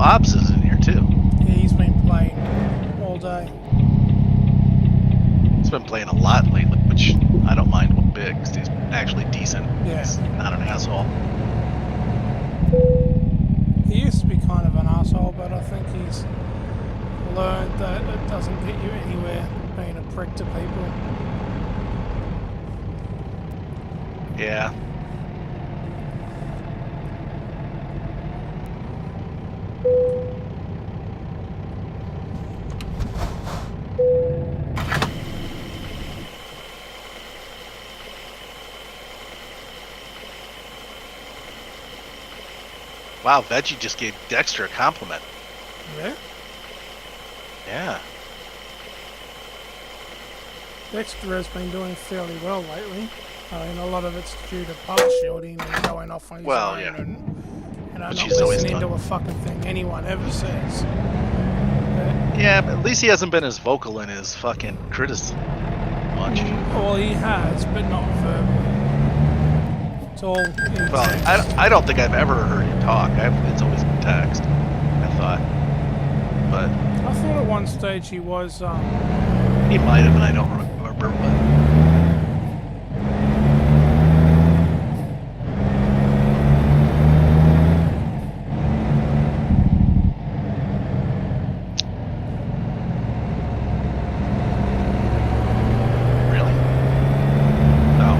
Ops is in here too. Yeah, he's been playing all day. He's been playing a lot lately, which I don't mind one bit because he's actually decent. Yeah. He's not an asshole. He used to be kind of an asshole, but I think he's learned that it doesn't get you anywhere being a prick to people. Yeah. Wow, Veggie just gave Dexter a compliment. Yeah? Yeah. Dexter has been doing fairly well lately. I mean, a lot of it's due to part shielding and going off on his Well, own yeah. and not Which he's always listening to done. a fucking thing anyone ever says. Yeah, but at least he hasn't been as vocal in his fucking criticism much. Well, he has, but not verbally. It's all in Well, text. I don't think I've ever heard him talk. It's always been text, I thought. But I thought at one stage he was, he might have, and I don't remember. But really? No.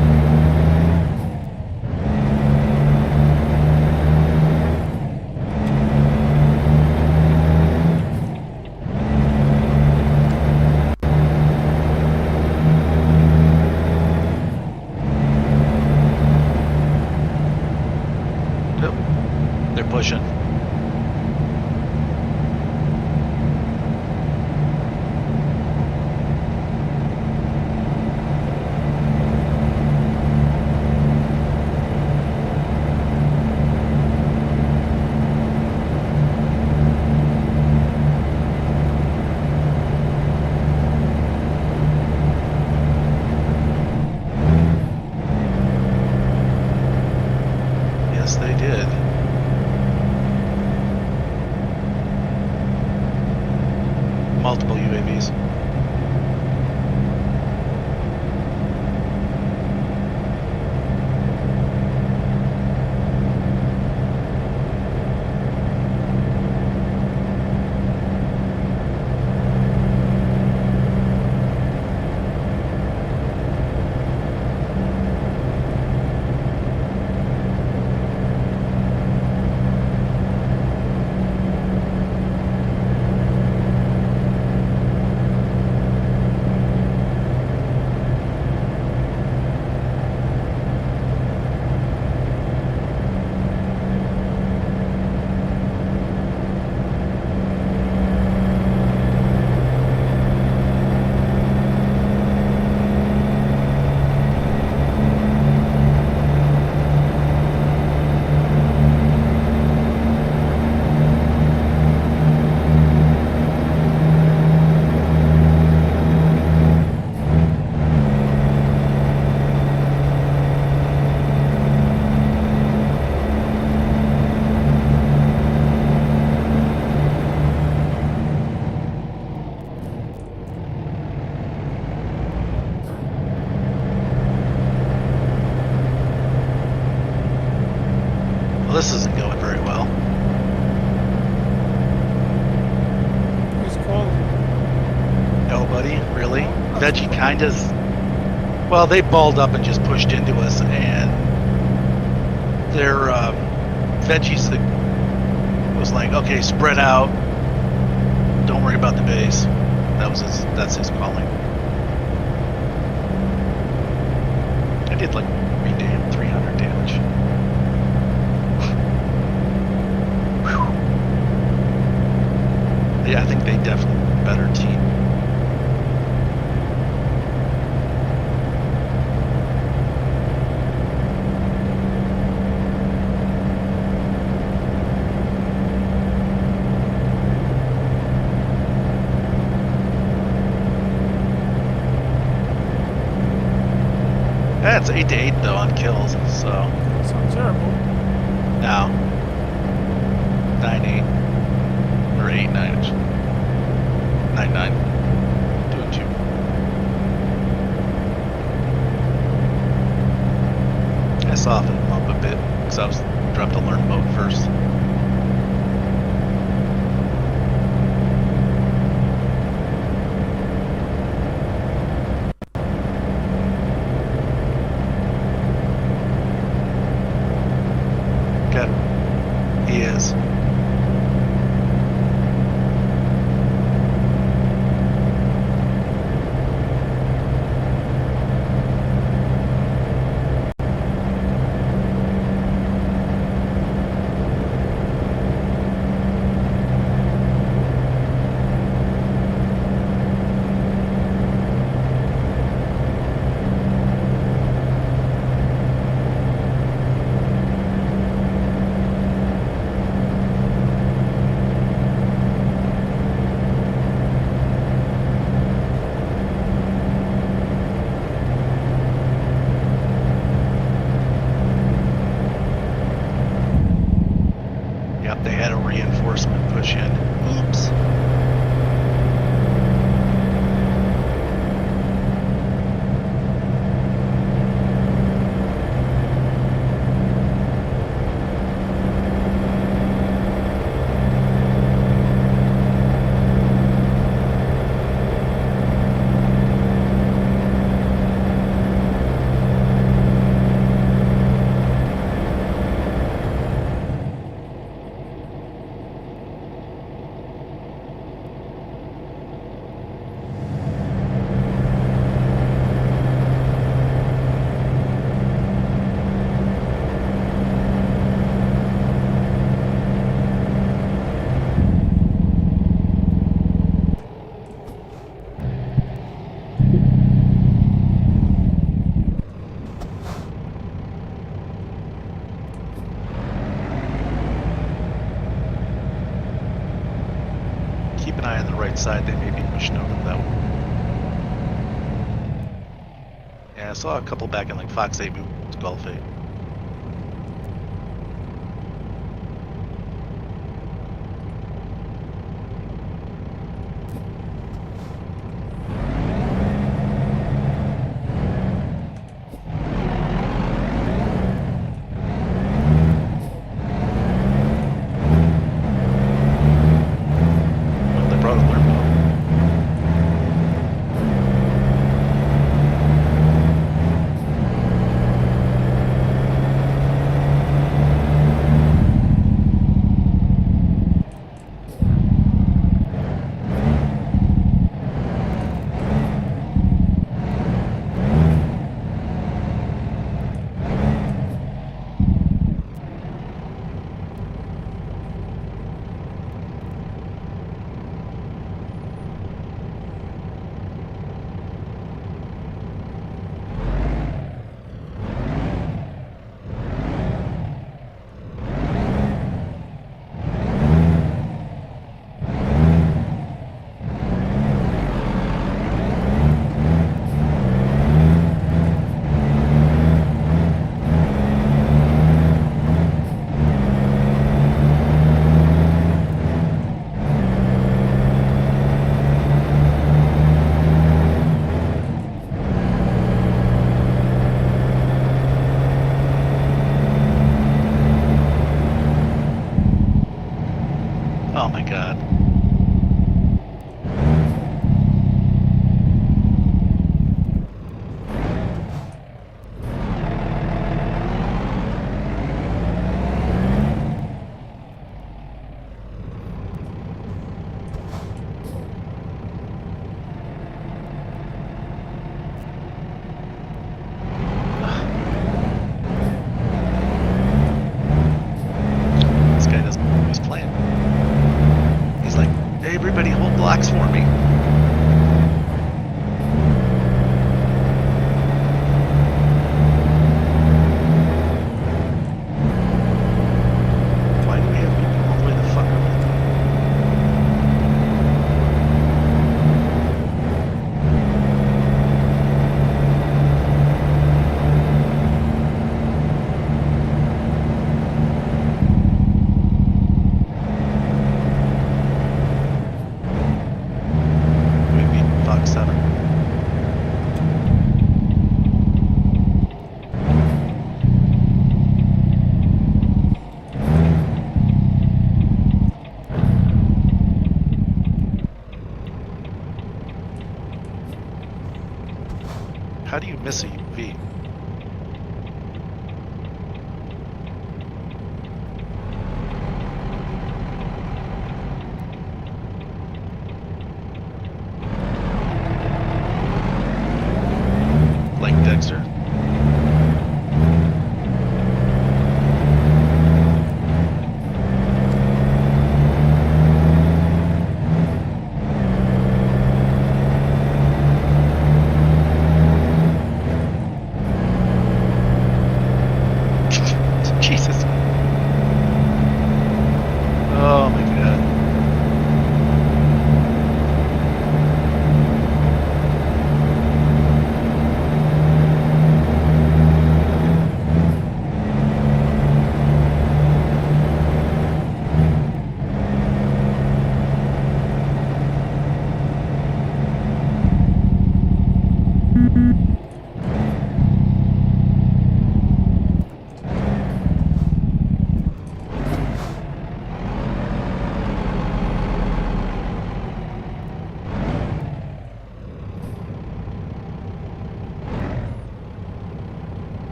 Nope. They're pushing. Yes, they did. Multiple UAVs. Well, this isn't going very well. Who's calling? Nobody, really. Veggie kind of. Well, they balled up and just pushed into us, and their Veggie's was like, "Okay, spread out. Don't worry about the base." That's his calling. I did like 300 damage. Whew. Yeah, I think they definitely were a better team. Yeah, it's 8-8 though on kills, so It's not terrible. no. 9-8. 89. 99. Doing 2. I softened them up a bit because I was dropped to learn mode first. Got him. He is. Yep, they had a reinforcement push in. Oops. Keep an eye on the right side, they may be pushing over that way. Yeah, I saw a couple back in like Fox 8 moved to Gulf 8. Well, they brought a learn mode. Oh my god. This guy doesn't know his plan. He's like, hey, everybody hold blocks for me. Why do we have people all the way the fuck over there?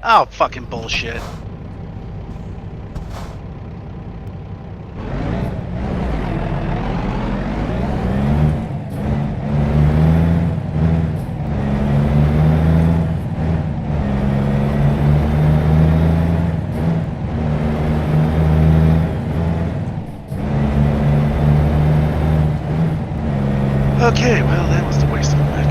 Oh, fucking bullshit. Okay, well, that was a waste of a wreck.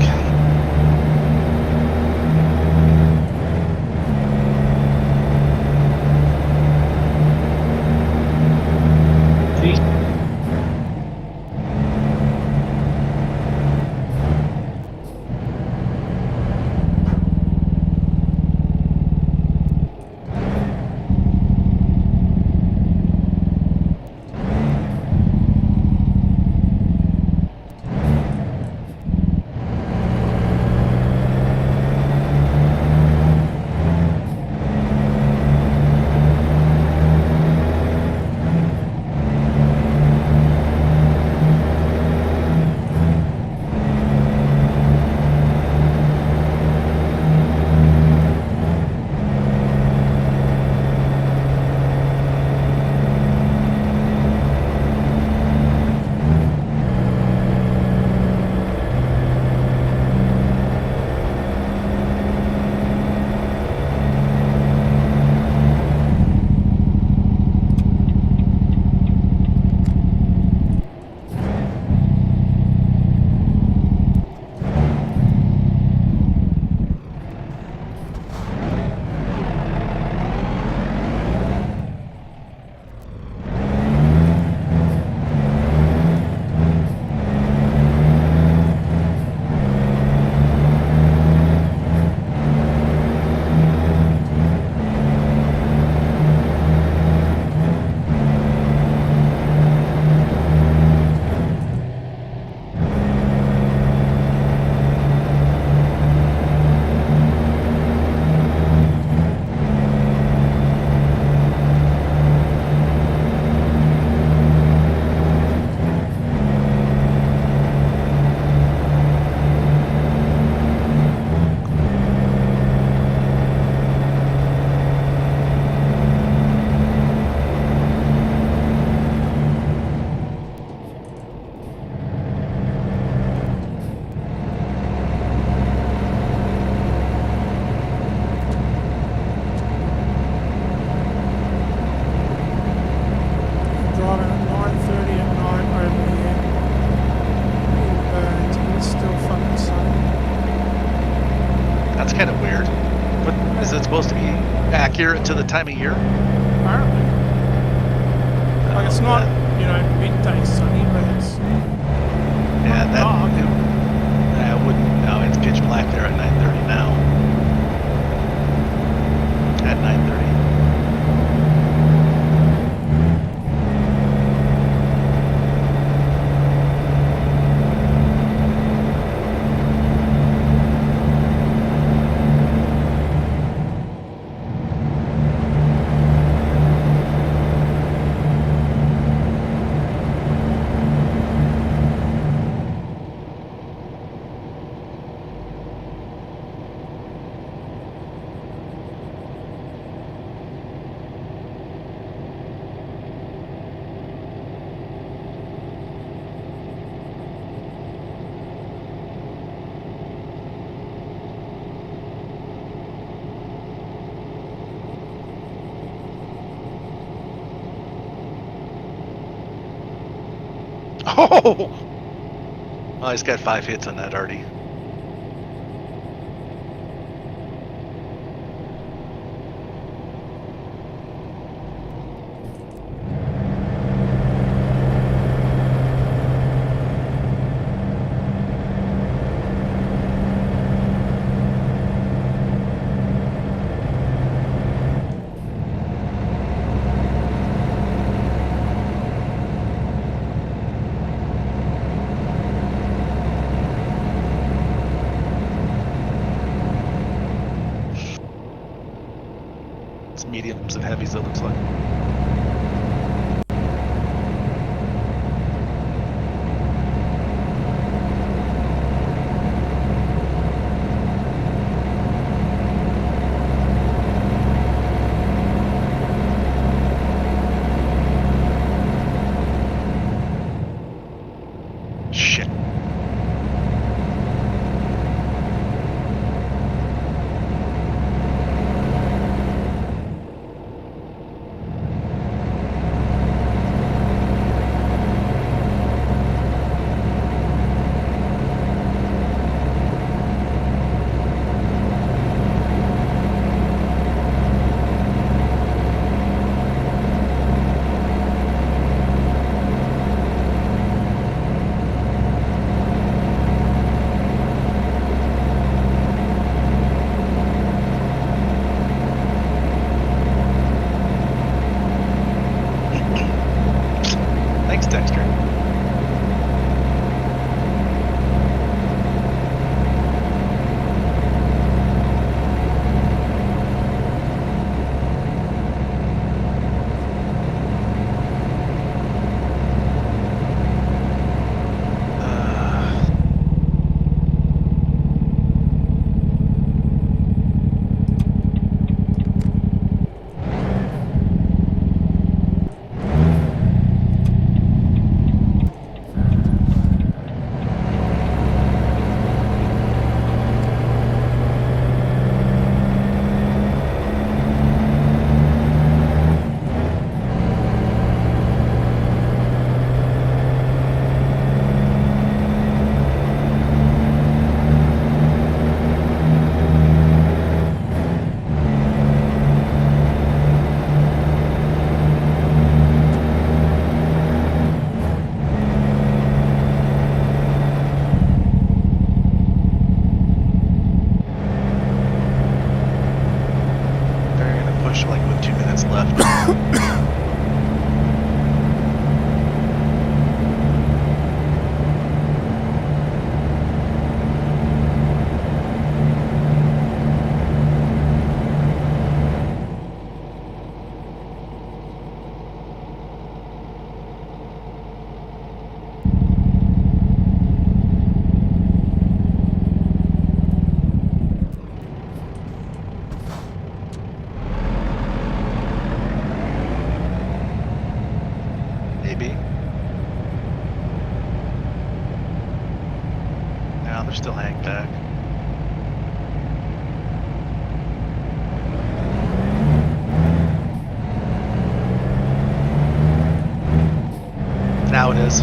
Driving at 9:30 at night over here in Burns, and it's still fucking sunny. That's kind of weird. But is it supposed to be accurate to the time of year? Apparently. Like, it's not, you know, midday sunny, but it's Yeah, that. dark. I wouldn't. No, it's pitch black there at 9:30 now. At 9:30. Oh! Oh, he's got 5 hits on that already. It's mediums and heavies, it looks like. Thanks, Dexter. They're gonna push like with 2 minutes left. Maybe. No, they're still hanging back. Now it is.